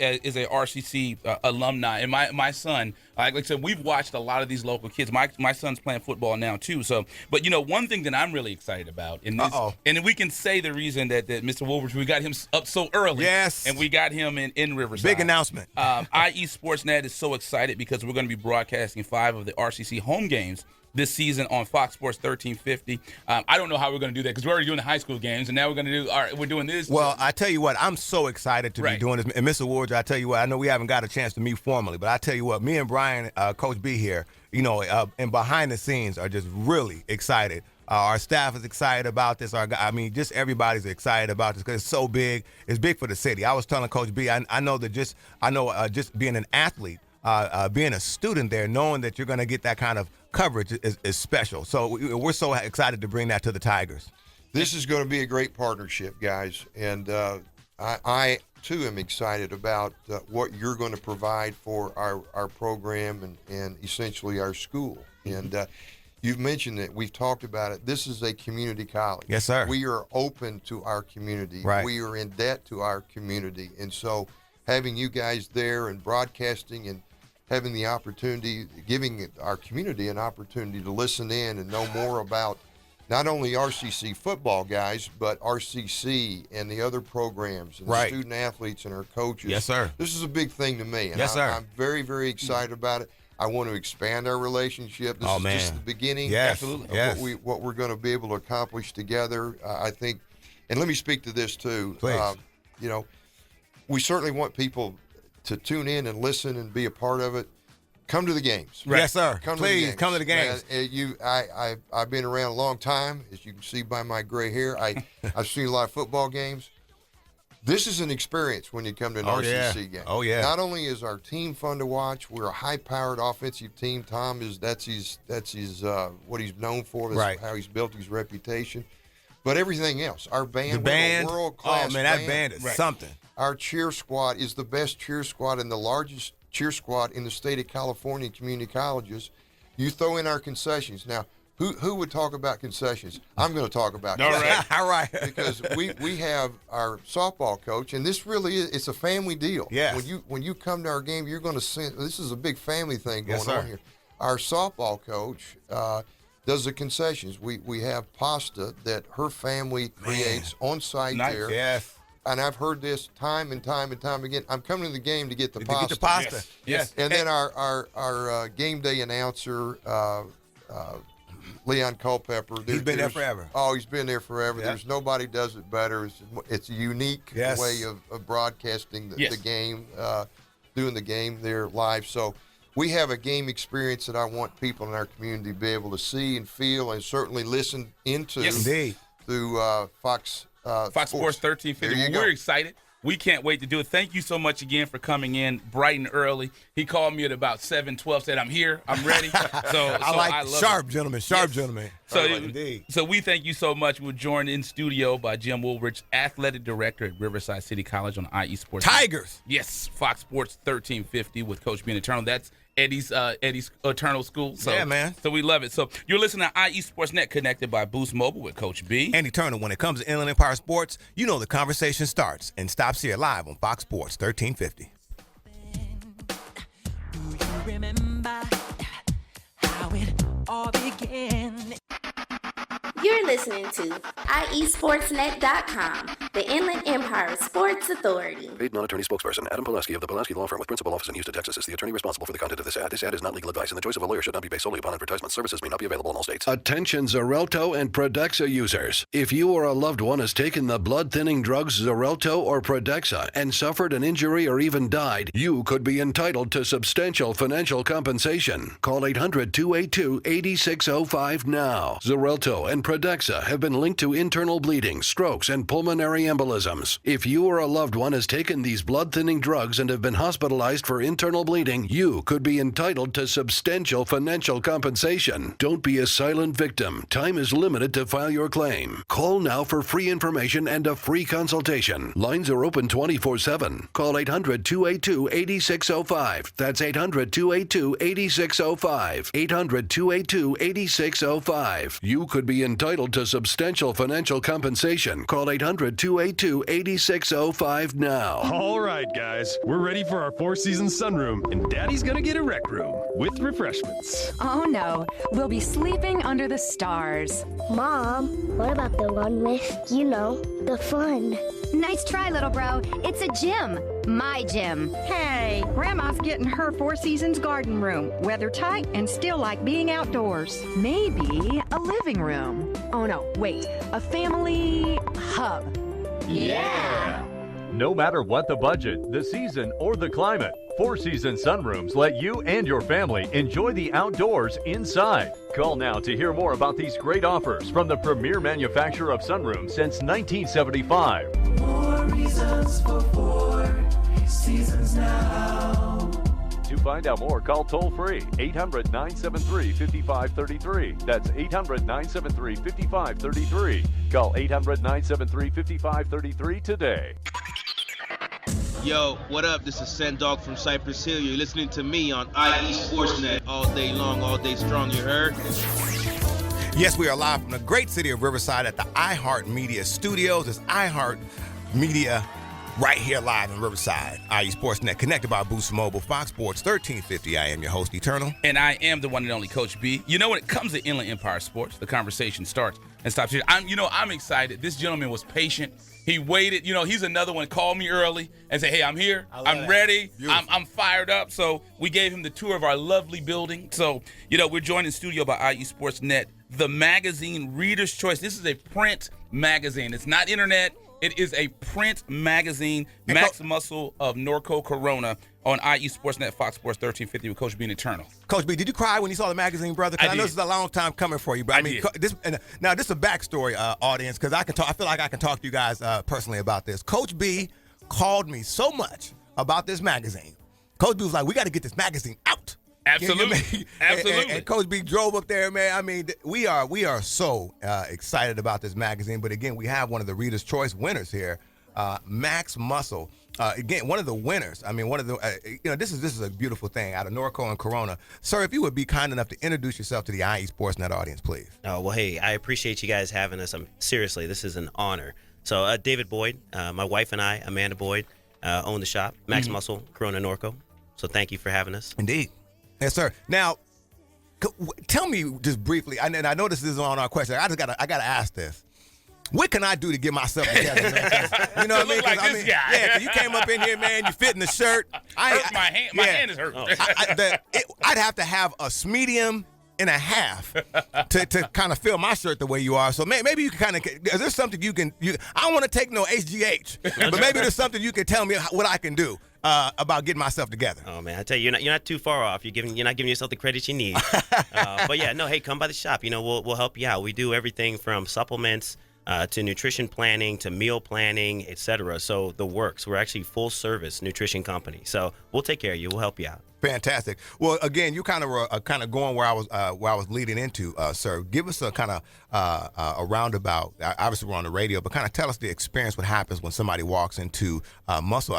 RCC alumni. And my son, like I said, we've watched a lot of these local kids. My son's playing football now, too. So, but, one thing that I'm really excited about, in this, and we can say the reason that Mr. Wooldridge, we got him up so early. Yes. And we got him in Riverside. Big announcement. IE Sportsnet is so excited because we're going to be broadcasting 5 of the RCC home games this season on Fox Sports 1350. I don't know how we're going to do that because we're already doing the high school games, and now we're going to do we're doing this. Well, I tell you what, I'm so excited to be doing this. And Mr. Wooldridge, I tell you what, I know we haven't got a chance to meet formally, but I tell you what, me and Brian, Coach B here, and behind the scenes are just really excited. Our staff is excited about this. Just everybody's excited about this because it's so big. It's big for the city. I was telling Coach B, I know just being an athlete, being a student there, knowing that you're going to get that kind of coverage is special. So we're so excited to bring that to the Tigers. This is going to be a great partnership, guys. And I too, am excited about what you're going to provide for our program and essentially our school. And you've mentioned it. We've talked about it. This is a community college. Yes, sir. We are open to our community. Right. We are in debt to our community. And so having you guys there and broadcasting and having the opportunity, giving our community an opportunity to listen in and know more about not only RCC football guys, but RCC and the other programs and the student athletes and our coaches. Yes, sir. This is a big thing to me. And yes, sir. I'm very, very excited about it. I want to expand our relationship. This is just the beginning of what we're going to be able to accomplish together. I think, and let me speak to this too. Please. We certainly want people to tune in and listen and be a part of it. Come to the games. Yes, sir. Please come to the games. I've been around a long time, as you can see by my gray hair. I've seen a lot of football games. This is an experience when you come to an RCC game. Oh yeah. Not only is our team fun to watch, we're a high-powered offensive team. Tom that's his what he's known for. That's how he's built his reputation. But everything else, our band, we're a world-class that band is something. Our cheer squad is the best cheer squad and the largest cheer squad in the state of California community colleges. You throw in our concessions now. Who would talk about concessions? I'm going to talk about concessions. All right. Because we have our softball coach, and this really it's a family deal. Yes. When you come to our game, you're going to see this is a big family thing going sir. on here. Our softball coach does the concessions. We have pasta that her family creates on site there. Yes. And I've heard this time and time and time again. I'm coming to the game to get the pasta. Get the pasta. Yes. And then our game day announcer, Leon Culpepper. He's been there forever. Oh, he's been there forever. Yep. There's nobody does it better. It's a unique way of broadcasting the game, doing the game there live. So we have a game experience that I want people in our community to be able to see and feel and certainly listen into through Fox Sports 1350. We're excited. We can't wait to do it. Thank you so much again for coming in bright and early. He called me at about 7:12, said, I'm here, I'm ready. So I love sharp it. gentlemen. So we thank you so much. We're joined in studio by Jim Wooldridge, athletic director at Riverside City College on IE Sports. Tigers. Yes, Fox Sports 1350 with Coach B and Eternal. That's Eddie's Eternal School. So, yeah, man. So we love it. So you're listening to IE Sports Net, connected by Boost Mobile with Coach B. And Eternal. When it comes to Inland Empire Sports, you know the conversation starts and stops here live on Fox Sports 1350. Do you remember how it all began? You're listening to IESportsNet.com, the Inland Empire Sports Authority. Paid non-attorney spokesperson Adam Pulaski of the Pulaski Law Firm with principal office in Houston, Texas is the attorney responsible for the content of this ad. This ad is not legal advice, and the choice of a lawyer should not be based solely upon advertisement. Services may not be available in all states. Attention Xarelto and Pradaxa users. If you or a loved one has taken the blood-thinning drugs Xarelto or Pradaxa and suffered an injury or even died, you could be entitled to substantial financial compensation. Call 800-282-8605 now. Xarelto and Pradaxa have been linked to internal bleeding, strokes, and pulmonary embolisms. If you or a loved one has taken these blood-thinning drugs and have been hospitalized for internal bleeding, you could be entitled to substantial financial compensation. Don't be a silent victim. Time is limited to file your claim. Call now for free information and a free consultation. Lines are open 24/7. Call 800-282-8605. That's 800-282-8605. 800-282-8605. You could be entitled to substantial financial compensation. Call 800-282-8605 now. All right, guys, we're ready for our Four Seasons sunroom, and Daddy's gonna get a rec room with refreshments. Oh no, we'll be sleeping under the stars. Mom, what about the one with, the fun? Nice try, little bro. It's a gym. My gym. Hey, Grandma's getting her Four Seasons garden room. Weather tight and still like being outdoors. Maybe a living room. Oh no, wait, a family hub. Yeah! No matter what the budget, the season, or the climate, Four Seasons sunrooms let you and your family enjoy the outdoors inside. Call now to hear more about these great offers from the premier manufacturer of sunrooms since 1975. More reasons for Four Seasons now. To find out more, call toll-free 800-973-5533. That's 800-973-5533. Call 800-973-5533 today. Yo, what up? This is Sendog from Cypress Hill. You're listening to me on IE Sportsnet all day long, all day strong. You heard? Yes, we are live from the great city of Riverside at the iHeart Media Studios. It's iHeart Media right here live in Riverside. IE Sportsnet, connected by Boost Mobile, Fox Sports 1350. I am your host, Eternal. And I am the one and only Coach B. You know, when it comes to Inland Empire Sports, the conversation starts and stop cheering. I'm excited. This gentleman was patient. He waited. He's another one. Called me early and said, "Hey, I'm here. I'm ready. I'm fired up." So we gave him the tour of our lovely building. So we're joined in studio by IE Sportsnet, the magazine Reader's Choice. This is a print magazine. It's not internet. It is a print magazine. Max Muscle of Norco Corona on IE Sportsnet, Fox Sports 1350 with Coach B and Eternal. Coach B, did you cry when you saw the magazine, brother? Because I know this is a long time coming for you. But I mean, this is a backstory, audience, because I feel like I can talk to you guys personally about this. Coach B called me so much about this magazine. Coach B was like, "We got to get this magazine out." Absolutely. Absolutely. And Coach B drove up there, man. I mean, we are so excited about this magazine. But again, we have one of the Reader's Choice winners here, Max Muscle. Again, one of the winners. I mean, one of the this is a beautiful thing out of Norco and Corona. Sir, if you would be kind enough to introduce yourself to the IE Sportsnet audience, please. Oh, well, hey, I appreciate you guys having us. Seriously, this is an honor. So, David Boyd, my wife and I, Amanda Boyd, own the shop, Max Muscle, Corona Norco. So, thank you for having us. Indeed. Yes, sir. Now, tell me just briefly, and I know this is on our question. I gotta ask this. What can I do to get myself together? You know what I mean? Like this guy. Yeah, because you came up in here, man. You fit in the shirt. My hand is hurting. I'd have to have a medium and a half to kind of fill my shirt the way you are. So maybe you can kind of. Is there something you can? I don't want to take no HGH, but maybe there's something you can tell me what I can do about getting myself together. Oh man, I tell you, you're not too far off. You're not giving yourself the credit you need. But yeah, no, hey, come by the shop. We'll help you out. We do everything from supplements to nutrition planning to meal planning, etc. So the works. We're actually full service nutrition company. So we'll take care of you. We'll help you out. Fantastic. Well, again, you kind of going where I was leading into, sir. Give us a kind of a roundabout. Obviously, we're on the radio, but kind of tell us the experience. What happens when somebody walks into Max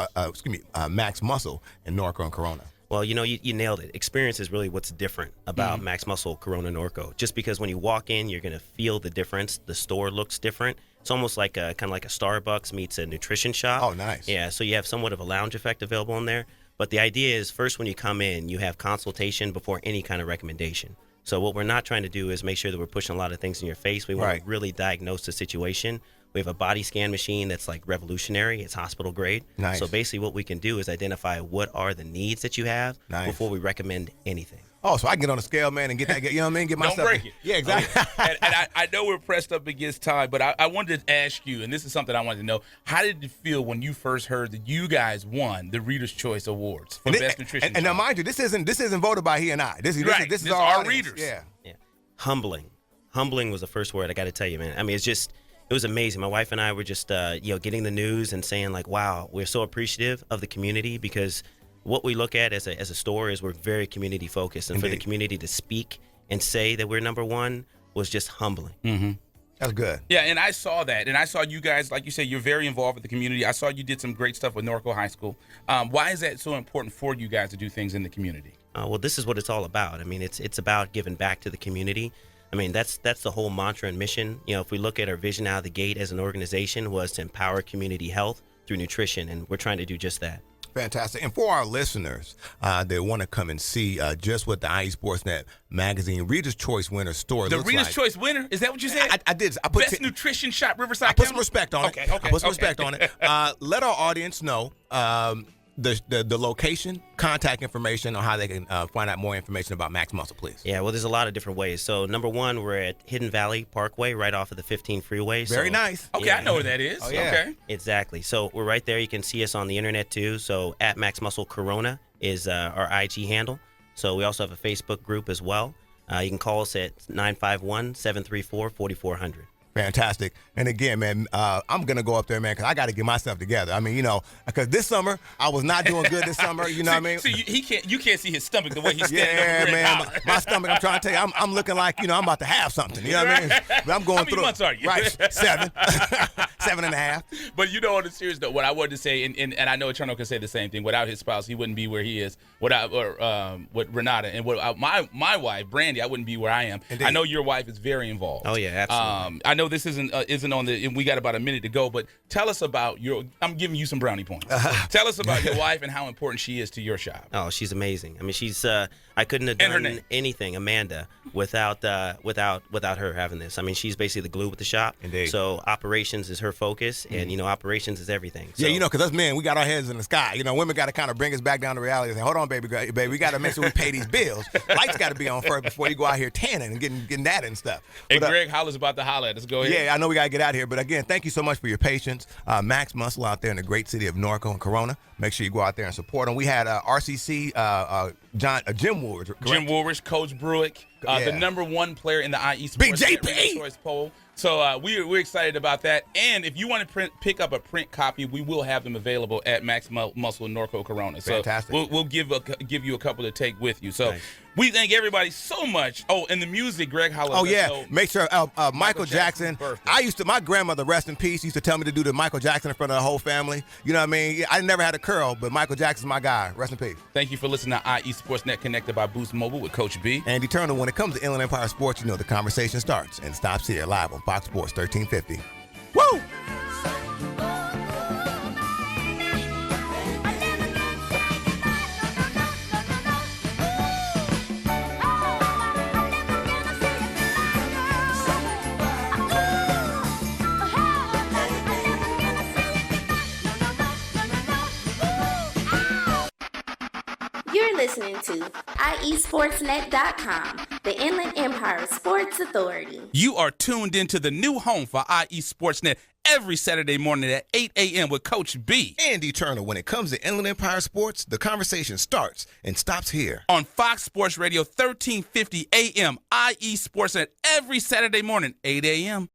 Muscle in Norco and Corona? Well, you nailed it. Experience is really what's different about Max Muscle, Corona, Norco. Just because when you walk in, you're going to feel the difference. The store looks different. It's almost like kind of like a Starbucks meets a nutrition shop. Oh, nice. Yeah, so you have somewhat of a lounge effect available in there. But the idea is first when you come in, you have consultation before any kind of recommendation. So what we're not trying to do is make sure that we're pushing a lot of things in your face. We want to really diagnose the situation. We have a body scan machine that's like revolutionary. It's hospital grade. Nice. So basically what we can do is identify what are the needs that you have before we recommend anything. Oh, so I can get on the scale, man, and get that, you know what I mean? Get myself. Don't break it. Yeah, exactly. And I know we're pressed up against time, but I wanted to ask you, and this is something I wanted to know, how did it feel when you first heard that you guys won the Reader's Choice Awards for Best Nutrition? And now, mind you, this isn't voted by he and I. This is our readers. Yeah. Humbling was the first word I got to tell you, man. I mean, it was amazing. My wife and I were just, getting the news and saying like, wow, we're so appreciative of the community because what we look at as a store is we're very community focused, and for the community to speak and say that we're number one was just humbling. Mm-hmm. That's good. Yeah, and I saw that, and I saw you guys, like you said, you're very involved with the community. I saw you did some great stuff with Norco High School. Why is that so important for you guys to do things in the community? Well, this is what it's all about. I mean, it's about giving back to the community. I mean, that's the whole mantra and mission. If we look at our vision out of the gate as an organization was to empower community health through nutrition, and we're trying to do just that. Fantastic. And for our listeners that want to come and see just what the IE Sportsnet magazine Reader's Choice winner store looks like. The Reader's Choice winner? Is that what you said? I did. I put Best nutrition shop, Riverside. I put some respect on it. Okay. I put some respect on it. Let our audience know the location, contact information, on how they can find out more information about Max Muscle, please. Yeah, well, there's a lot of different ways. So, number one, we're at Hidden Valley Parkway, right off of the 15 freeway. Very nice. Okay, I know where that is. Oh, yeah. Okay. Exactly. So, we're right there. You can see us on the internet, too. So, at Max Muscle Corona is our IG handle. So, we also have a Facebook group as well. You can call us at 951-734-4400. Fantastic. And again, man, I'm going to go up there, man, because I got to get myself together. I mean, because this summer, I was not doing good this summer. You know what I mean? See, you can't see his stomach the way he's standing yeah, up. Man, my stomach, I'm trying to tell you, I'm looking like, I'm about to have something. You know what I mean? But I'm going through. How many months are you? Right, 7. 7.5. But on the serious note, what I wanted to say, and I know Eternal can say the same thing, without his spouse, he wouldn't be where he is. With Renata, and my wife, Brandy, I wouldn't be where I am. Indeed. I know your wife is very involved. Oh, yeah, absolutely. I know know this isn't on the. We got about a minute to go, but tell us about your. I'm giving you some brownie points. Tell us about your wife and how important she is to your shop. Oh, she's amazing. I mean, she's. I couldn't have done anything, Amanda, without her having this. I mean, she's basically the glue with the shop. Indeed. So operations is her focus, and operations is everything. So, Yeah, because us men, we got our heads in the sky. Women got to kind of bring us back down to reality and say, hold on, baby, we got to make sure we pay these bills. Lights got to be on first before you go out here tanning and getting that and stuff. Hey, But, Greg Hollis about to holler at us. Go ahead. Yeah, I know we got to get out of here. But again, thank you so much for your patience. Max Muscle out there in the great city of Norco and Corona. Make sure you go out there and support them. We had RCC, Jim Woolridge. Correct? Jim Woolridge, Coach Bruich, the #1 player in the IE Sports BJP Choice poll. So we're excited about that. And if you want to pick up a print copy, we will have them available at Max Muscle in Norco Corona. So Fantastic. We'll give you a couple to take with you. So we thank everybody so much. Oh, and the music, Greg Hollis. Oh yeah, make sure Michael Jackson. My grandmother, rest in peace, used to tell me to do the Michael Jackson in front of the whole family. You know what I mean? I never had a curl, but Michael Jackson's my guy. Rest in peace. Thank you for listening to IE Sportsnet Connected by Boost Mobile with Coach B. And Eternal, when it comes to Inland Empire Sports, the conversation starts and stops here live on Fox Sports 1350. Woo! You're listening to IESportsNet.com, the Inland Empire Sports Authority. You are tuned into the new home for IE Sportsnet every Saturday morning at 8 a.m. with Coach B. And Eternal, when it comes to Inland Empire Sports, the conversation starts and stops here. On Fox Sports Radio 1350 a.m., IE Sportsnet every Saturday morning, 8 a.m.